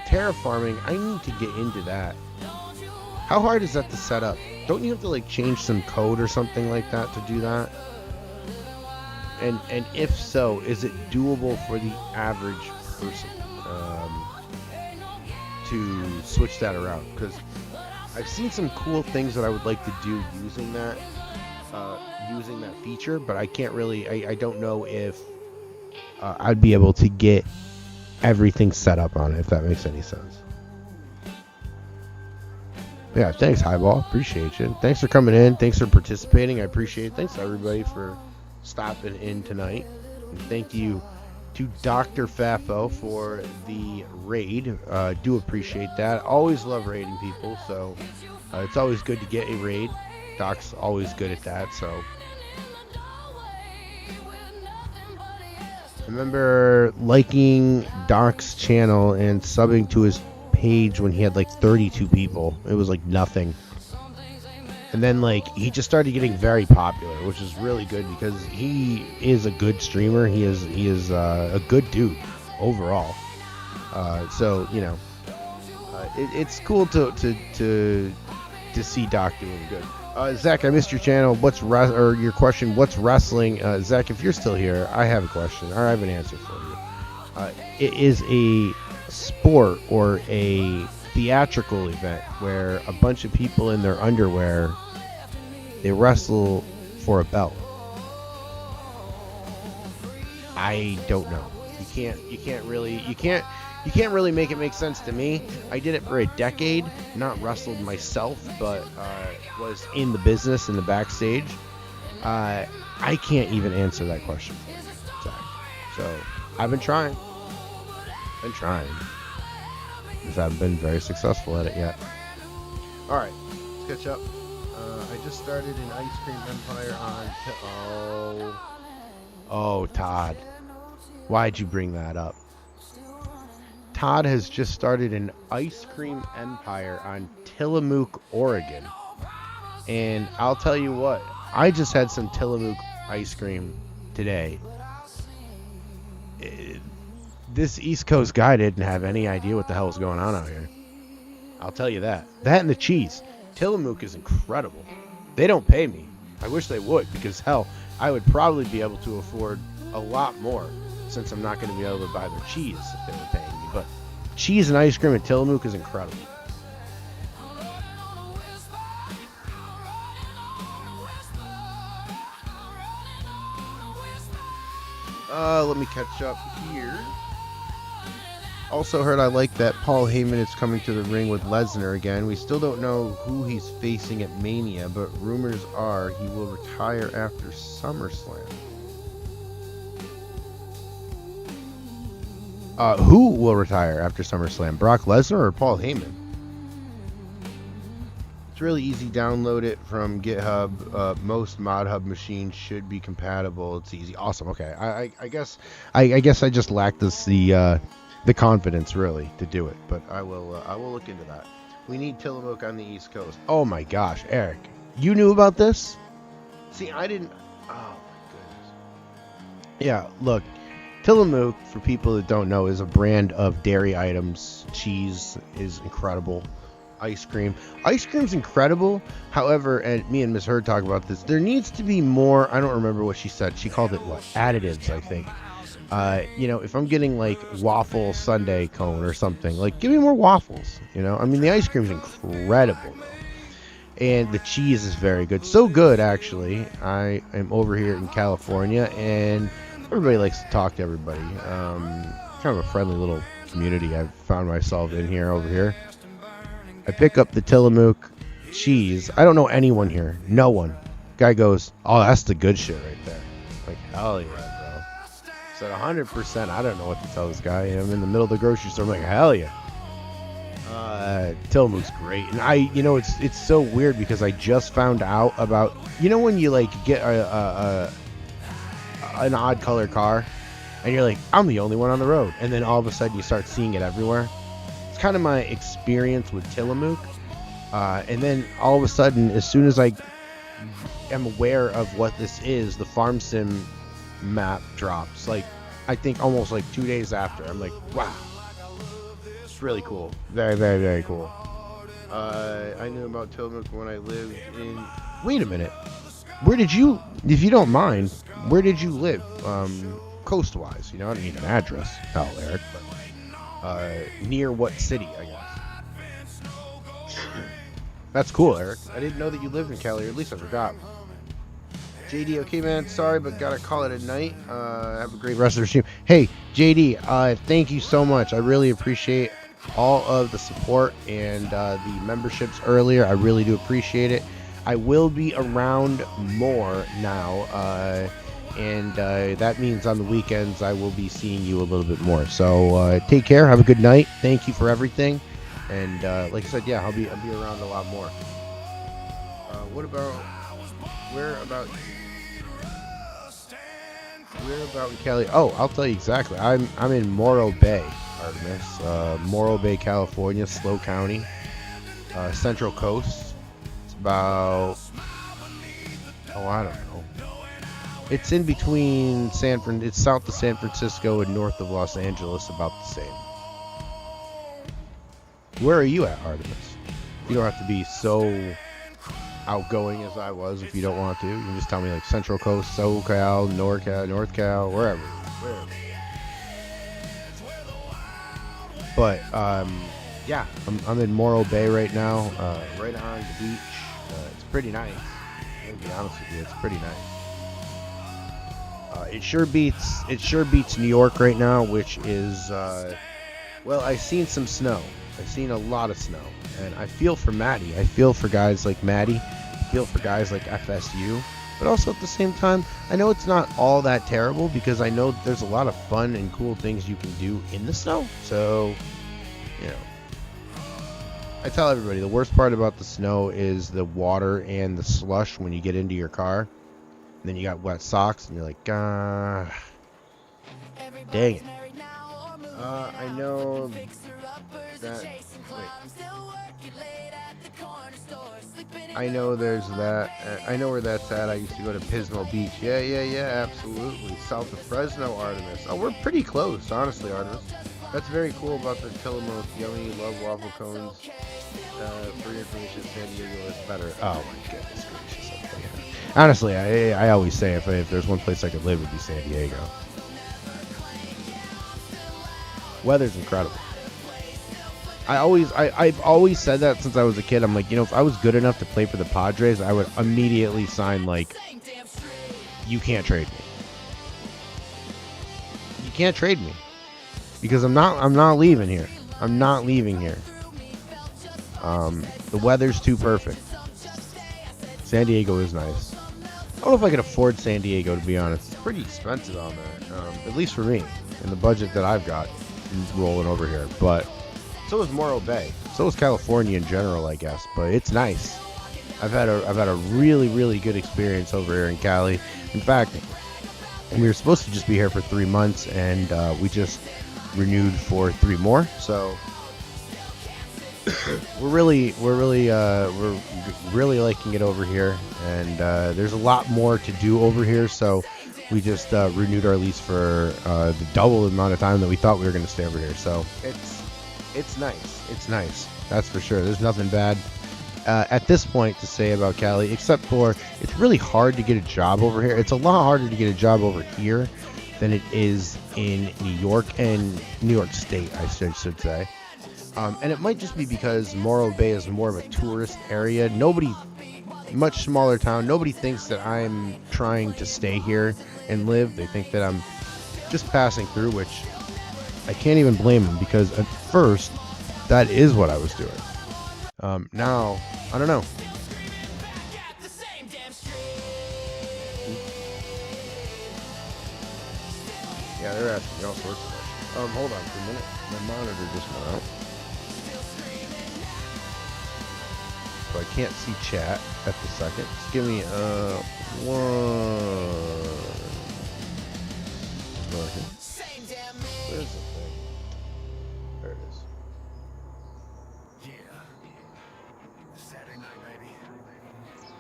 terraforming, I need to get into that. How hard is that to set up? Don't you have to like change some code or something like that to do that? And if so, is it doable for the average person to switch that around? Because I've seen some cool things that I would like to do using that feature, but I can't really. I don't know if I'd be able to get everything set up on it, if that makes any sense. Yeah, thanks, Highball. Appreciate you. Thanks for coming in. Thanks for participating. I appreciate it. Thanks, everybody, for stopping in tonight. And thank you to Dr. Fafo for the raid. Do appreciate that. Always love raiding people, so it's always good to get a raid. Doc's always good at that, so. I remember liking Doc's channel and subbing to his page when he had like 32 people. It was like nothing. And then like he just started getting very popular, which is really good because he is a good streamer. He is a good dude overall. So it's cool to see Doc doing good. Zach, I missed your channel. Your question? What's wrestling? Zach, if you're still here, I have a question or I have an answer for you. It is a sport or a theatrical event where a bunch of people in their underwear, they wrestle for a belt. I don't know. You can't really make it make sense to me. I did it for a decade, not wrestled myself, but was in the business in the backstage. I can't even answer that question for you, Zach. So I've been trying. Because I haven't been very successful at it yet. Alright, let's catch up. I just started an Ice Cream Empire on... Oh, Todd. Why'd you bring that up? Todd has just started an Ice Cream Empire on Tillamook, Oregon. And I'll tell you what, I just had some Tillamook ice cream today. This East Coast guy didn't have any idea what the hell was going on out here. I'll tell you that. That and the cheese. Tillamook is incredible. They don't pay me. I wish they would, because hell, I would probably be able to afford a lot more since I'm not going to be able to buy their cheese if they were paying me. But cheese and ice cream at Tillamook is incredible. Let me catch up here. Also heard I like that Paul Heyman is coming to the ring with Lesnar again. We still don't know who he's facing at Mania, but rumors are he will retire after SummerSlam. Who will retire after SummerSlam? Brock Lesnar or Paul Heyman? It's really easy. Download it from GitHub. Most ModHub machines should be compatible. It's easy. Awesome. Okay. I guess I just lack the confidence really to do it, but I will look into that. We need Tillamook on the East Coast. Oh my gosh, Eric, you knew about this? See, I didn't. Oh my goodness. Yeah, look, Tillamook, for people that don't know, is a brand of dairy items. Cheese is incredible. Ice cream's incredible. However, and me and Miss Hurd talk about this, there needs to be more. I don't remember what she said. She called it what? Additives, I think. If I'm getting like waffle sundae cone or something, like give me more waffles. I mean, the ice cream's incredible though, and the cheese is very good. So good, actually. I am over here in California, and everybody likes to talk to everybody. Kind of a friendly little community I've found myself in here over here. I pick up the Tillamook cheese. I don't know anyone here. No one. Guy goes, "Oh, that's the good shit right there." Like, hell yeah, bro. So 100%, I don't know what to tell this guy. I'm in the middle of the grocery store. I'm like, hell yeah. Tillamook's great. And it's so weird because I just found out about, when you like get an odd color car and you're like, I'm the only one on the road. And then all of a sudden you start seeing it everywhere. It's kind of my experience with Tillamook. And then all of a sudden, as soon as I am aware of what this is, the Farm Sim map drops. Like, I think almost like 2 days after. I'm like, wow. It's really cool. Very, very, very cool. I knew about Tillamook when I lived in... Wait a minute. Where did you... If you don't mind, where did you live? Coast-wise. I don't need an address. Hell, Eric, but... near what city, I guess. That's cool, Eric. I didn't know that you lived in Cali, or at least I forgot. JD, okay, man, sorry, but gotta call it a night. Have a great rest of the stream. Hey, JD, thank you so much. I really appreciate all of the support and the memberships earlier. I really do appreciate it. I will be around more now, and that means on the weekends I will be seeing you a little bit more. So take care. Have a good night. Thank you for everything. And like I said, yeah, I'll be around a lot more. Where about in Cali? Oh, I'll tell you exactly. I'm in Morro Bay, Artemis. Morro Bay, California, SLO County, Central Coast. It's about, I don't know. It's in between it's south of San Francisco and north of Los Angeles, about the same. Where are you at, Artemis? You don't have to be so outgoing as I was if you don't want to. You can just tell me like Central Coast, SoCal, NorCal, North Cal, wherever. But yeah, I'm in Morro Bay right now, right on the beach. It's pretty nice. I'm gonna be honest with you, it's pretty nice. It sure beats New York right now, which is well, I've seen some snow. I've seen a lot of snow, and I feel for Maddie. I feel for guys like Maddie. I feel for guys like FSU. But also at the same time, I know it's not all that terrible because I know there's a lot of fun and cool things you can do in the snow. So, I tell everybody the worst part about the snow is the water and the slush when you get into your car. And then you got wet socks and you're like, dang it. I know that. I know there's that. I know where that's at. I used to go to Pismo Beach. Yeah, absolutely. South of Fresno, Artemis. Oh, we're pretty close, honestly, Artemis. That's very cool about the Tillamook. Yummy, love waffle cones. For your information, San Diego is better. Oh my goodness gracious. Honestly, I always say if there's one place I could live, it would be San Diego. Weather's incredible. I've always said that since I was a kid. I'm like, if I was good enough to play for the Padres, I would immediately sign, like, you can't trade me. can't trade me because I'm not leaving here. I'm not leaving here. The weather's too perfect. San Diego is nice. I don't know if I could afford San Diego, to be honest. It's pretty expensive on there, at least for me, in the budget that I've got rolling over here. But so is Morro Bay. So is California in general, I guess. But it's nice. I've had a really, really good experience over here in Cali. In fact, we were supposed to just be here for 3 months, and we just renewed for 3 more. So we're really liking it over here, and there's a lot more to do over here. So we just renewed our lease for the double amount of time that we thought we were going to stay over here. So it's nice. It's nice. That's for sure. There's nothing bad at this point to say about Cali, except for it's really hard to get a job over here. It's a lot harder to get a job over here than it is in New York and New York State, I should say. And it might just be because Morro Bay is more of a tourist area. Much smaller town. Nobody thinks that I'm trying to stay here and live. They think that I'm just passing through, which I can't even blame them, because at first that is what I was doing. Now, I don't know. Yeah, they're asking me all sorts of questions. Hold on for a minute. My monitor just went out. So I can't see chat at the second. Just give me one. Where's the thing? There it is.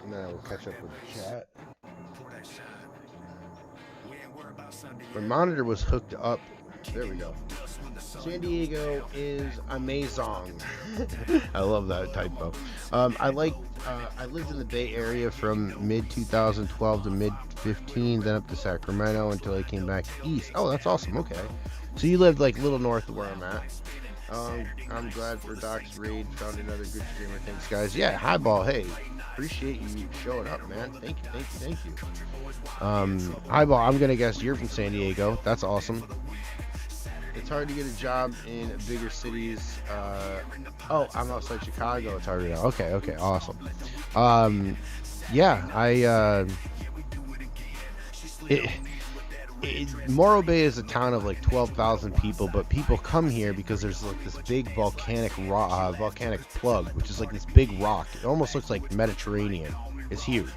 And then I will catch up with the chat. My monitor was hooked up. There we go. San Diego is amazing. I love that typo. I lived in the Bay Area from mid 2012 to mid 15, then up to Sacramento until I came back east. Oh, that's awesome. Okay, so you lived like a little north of where I'm at. I'm glad for Doc's raid. Found another good streamer. Thanks, guys. Yeah, Highball. Hey, appreciate you showing up, man. Thank you. Highball, I'm gonna guess you're from San Diego. That's awesome. It's hard to get a job in bigger cities. Oh, I'm outside Chicago. It's harder now. Okay, awesome. Yeah, Morro Bay is a town of like 12,000 people, but people come here because there's like this big volcanic plug, which is like this big rock. It almost looks like Mediterranean. It's huge.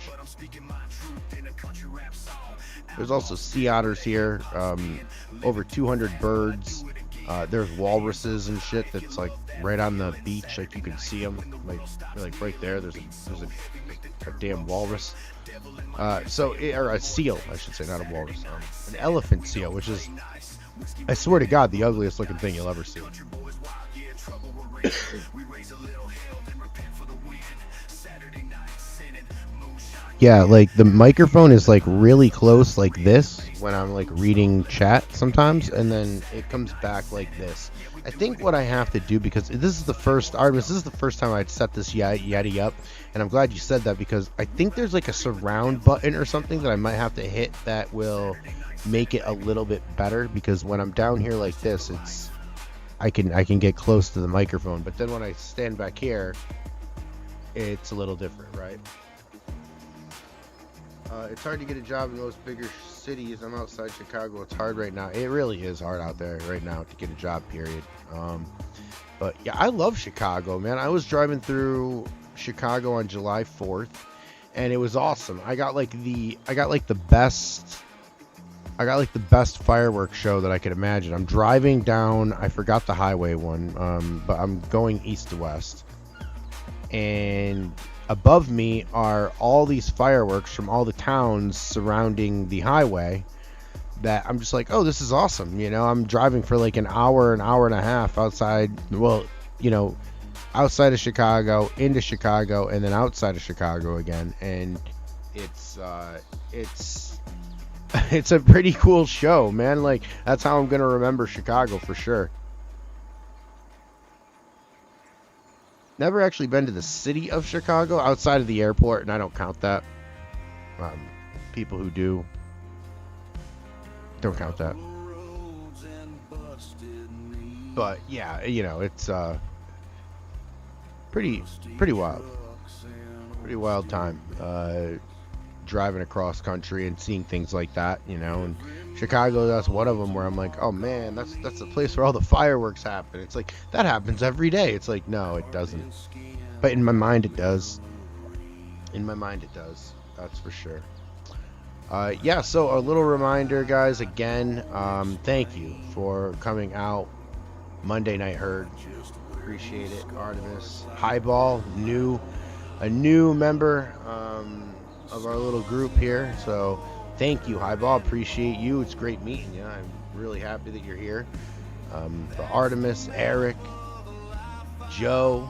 There's also sea otters here, over 200 birds. There's walruses and shit that's like right on the beach, like you can see them, like right there. There's a damn walrus. Or a seal, I should say, not a walrus. An elephant seal, which is, I swear to God, the ugliest looking thing you'll ever see. Yeah, like the microphone is like really close like this when I'm like reading chat sometimes, and then it comes back like this. I think what I have to do, because this is the first time I'd set this Yeti up, and I'm glad you said that, because I think there's like a surround button or something that I might have to hit that will make it a little bit better, because when I'm down here like this, I can get close to the microphone, but then when I stand back here, it's a little different, right? It's hard to get a job in most bigger cities. I'm outside Chicago. It's hard right now. It really is hard out there right now to get a job, period. But yeah, I love Chicago, man. I was driving through Chicago on July 4th, and it was awesome. I got like the best fireworks show that I could imagine. I'm driving down, I forgot the highway one, but I'm going east to west, and above me are all these fireworks from all the towns surrounding the highway that I'm just like, oh, this is awesome. You know, I'm driving for like an hour and a half outside, outside of Chicago, into Chicago, and then outside of Chicago again. And it's a pretty cool show, man. Like, that's how I'm going to remember Chicago for sure. Never actually been to the city of Chicago outside of the airport, and I don't count that. People who do don't count that. But yeah, it's pretty pretty wild. Pretty wild time. Driving across country and seeing things like that, and Chicago, that's one of them where I'm like, oh man, that's the place where all the fireworks happen. It's like that happens every day. It's like, no, it doesn't. But in my mind it does. In my mind it does. That's for sure. Yeah, so a little reminder, guys, again, thank you for coming out. Monday Night Herd. Appreciate it. Artemis. Highball, a new member of our little group here. So thank you, Highball. Appreciate you. It's great meeting you. I'm really happy that you're here. For Artemis, Eric, Joe.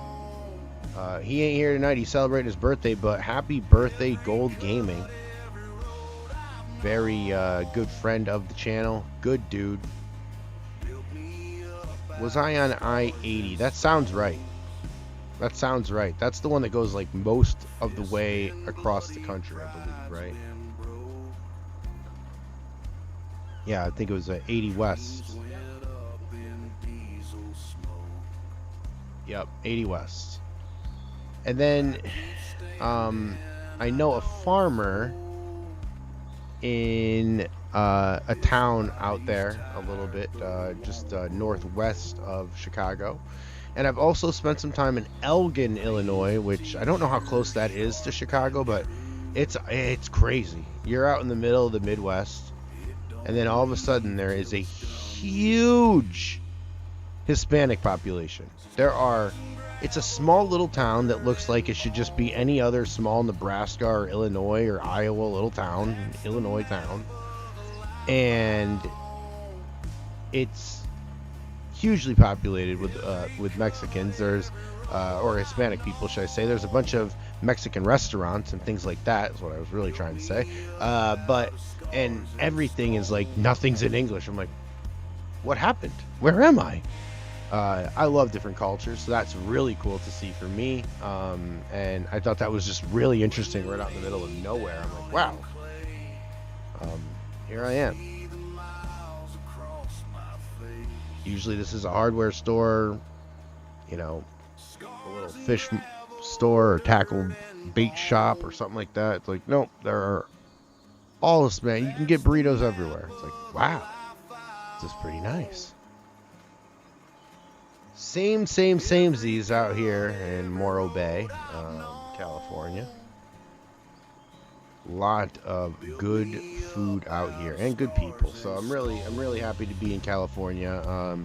He ain't here tonight. He's celebrating his birthday, but happy birthday, Gold Gaming. Very good friend of the channel. Good dude. Was I on I-80? That sounds right. That sounds right. That's the one that goes like most of the way across the country, I believe, right? Yeah, I think it was 80 West. Yep, 80 West. And then I know a farmer in a town out there a little bit, just northwest of Chicago. And I've also spent some time in Elgin, Illinois, which I don't know how close that is to Chicago, but it's crazy. You're out in the middle of the Midwest, and then all of a sudden there is a huge Hispanic population. It's a small little town that looks like it should just be any other small Nebraska or Illinois or Iowa little town, Illinois town. And it's hugely populated with Mexicans. There's or Hispanic people, should I say. There's a bunch of Mexican restaurants and things like that is what I was really trying to say. And everything is like, nothing's in English. I'm like, what happened? Where am I? I love different cultures, so that's really cool to see for me. And I thought that was just really interesting right out in the middle of nowhere. I'm like, wow. Here I am. Usually this is a hardware store, a little fish store or tackle bait shop or something like that. It's like, nope, there are all this, man. You can get burritos everywhere. It's like, wow, this is pretty nice. Samesies out here in Morro Bay, California. Lot of good food out here and good people. So I'm really happy to be in California.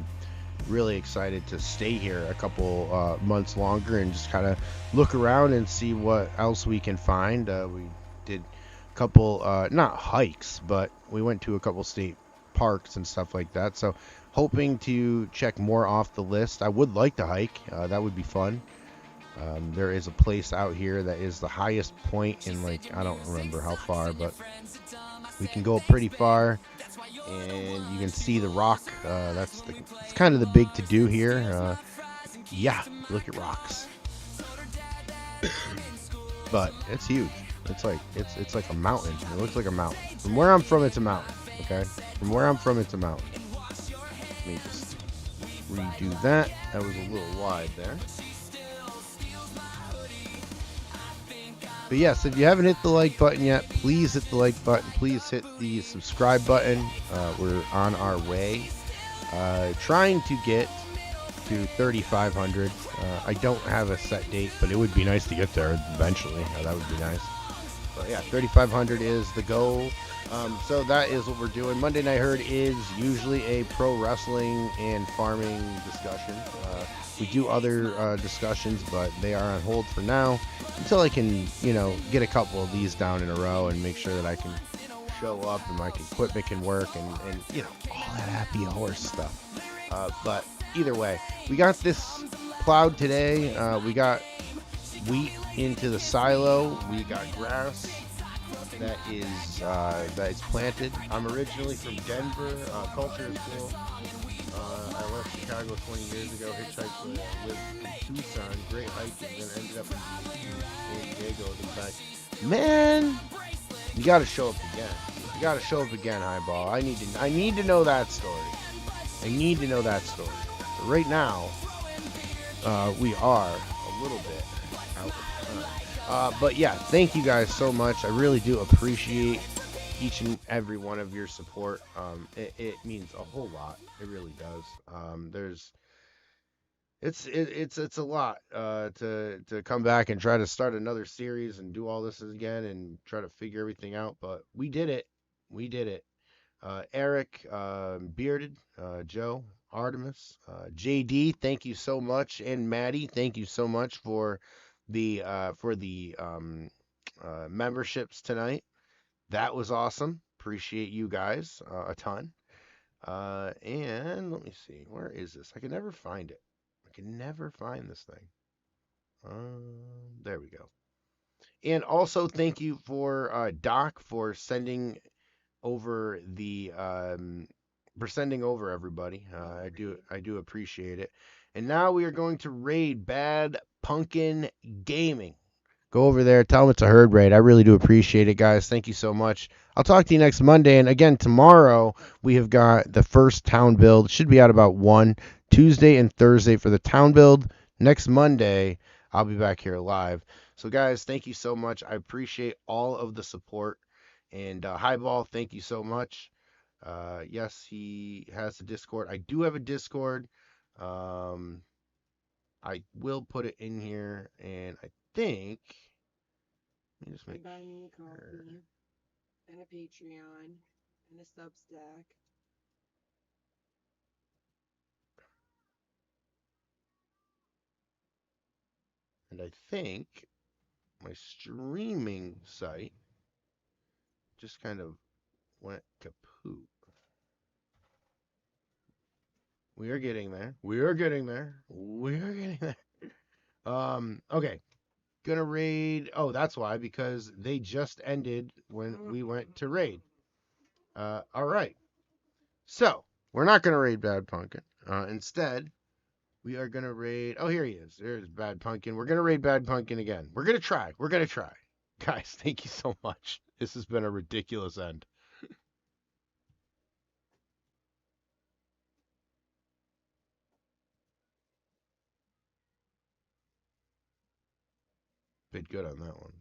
Really excited to stay here a couple months longer and just kind of look around and see what else we can find. We did a couple not hikes, but we went to a couple state parks and stuff like that. So hoping to check more off the list. I would like to hike. That would be fun. There is a place out here that is the highest point in, like, I don't remember how far, but we can go pretty far and you can see the rock. It's kind of the big to do here. Yeah, look at rocks. But it's huge. It's like a mountain. It looks like a mountain. From where I'm from, it's a mountain. Okay? From where I'm from, it's a mountain. Let me just redo that. That was a little wide there. But yes, if you haven't hit the like button yet, please hit the like button. Please hit the subscribe button. We're on our way. Trying to get to 3,500. I don't have a set date, but it would be nice to get there eventually. That would be nice. But yeah, 3,500 is the goal. So that is what we're doing. Monday Night Herd is usually a pro wrestling and farming discussion. We do other discussions, but they are on hold for now until I can, get a couple of these down in a row and make sure that I can show up and my equipment can work and all that happy horse stuff. But either way, we got this plowed today. We got wheat into the silo. We got grass that is planted. I'm originally from Denver. Culture is cool. I left Chicago 20 years ago, hitchhiked, lived in Tucson, great hiking, then ended up in San Diego. In fact, man, you got to show up again. You got to show up again, Highball. I need to know that story. I need to know that story. right now, we are a little bit out of time. But yeah, thank you guys so much. I really do appreciate each and every one of your support. It means a whole lot. It really does. It's a lot to come back and try to start another series and do all this again and try to figure everything out. But we did it. We did it. Eric, Bearded, Joe, Artemis, JD, thank you so much, and Maddie, thank you so much for the memberships tonight. That was awesome. Appreciate you guys a ton. And let me see, where is this? I can never find it. I can never find this thing. There we go. And also thank you for Doc over the sending over everybody. I do appreciate it. And now we are going to raid Bad Pumpkin Gaming. Go over there, tell them it's a herd raid. I really do appreciate it, guys. Thank you so much. I'll talk to you next Monday. And again, tomorrow we have got the first town build. Should be out about 1 Tuesday and Thursday for the town build. Next Monday, I'll be back here live. So, guys, thank you so much. I appreciate all of the support. And Highball, thank you so much. Yes, he has a Discord. I do have a Discord. I will put it in here, and I think. Let me just make buy me a coffee and a Patreon and a Substack. And I think my streaming site just kind of went kaput. We are getting there. We are getting there. We are getting there. Okay. Gonna raid. Oh, that's why, because they just ended when we went to raid. All right. So, we're not gonna raid Bad Pumpkin. Instead, we are gonna raid. Oh, here he is. There's Bad Pumpkin. We're gonna raid Bad Pumpkin again. We're gonna try. We're gonna try. Guys, thank you so much. This has been a ridiculous end. Bit good on that one.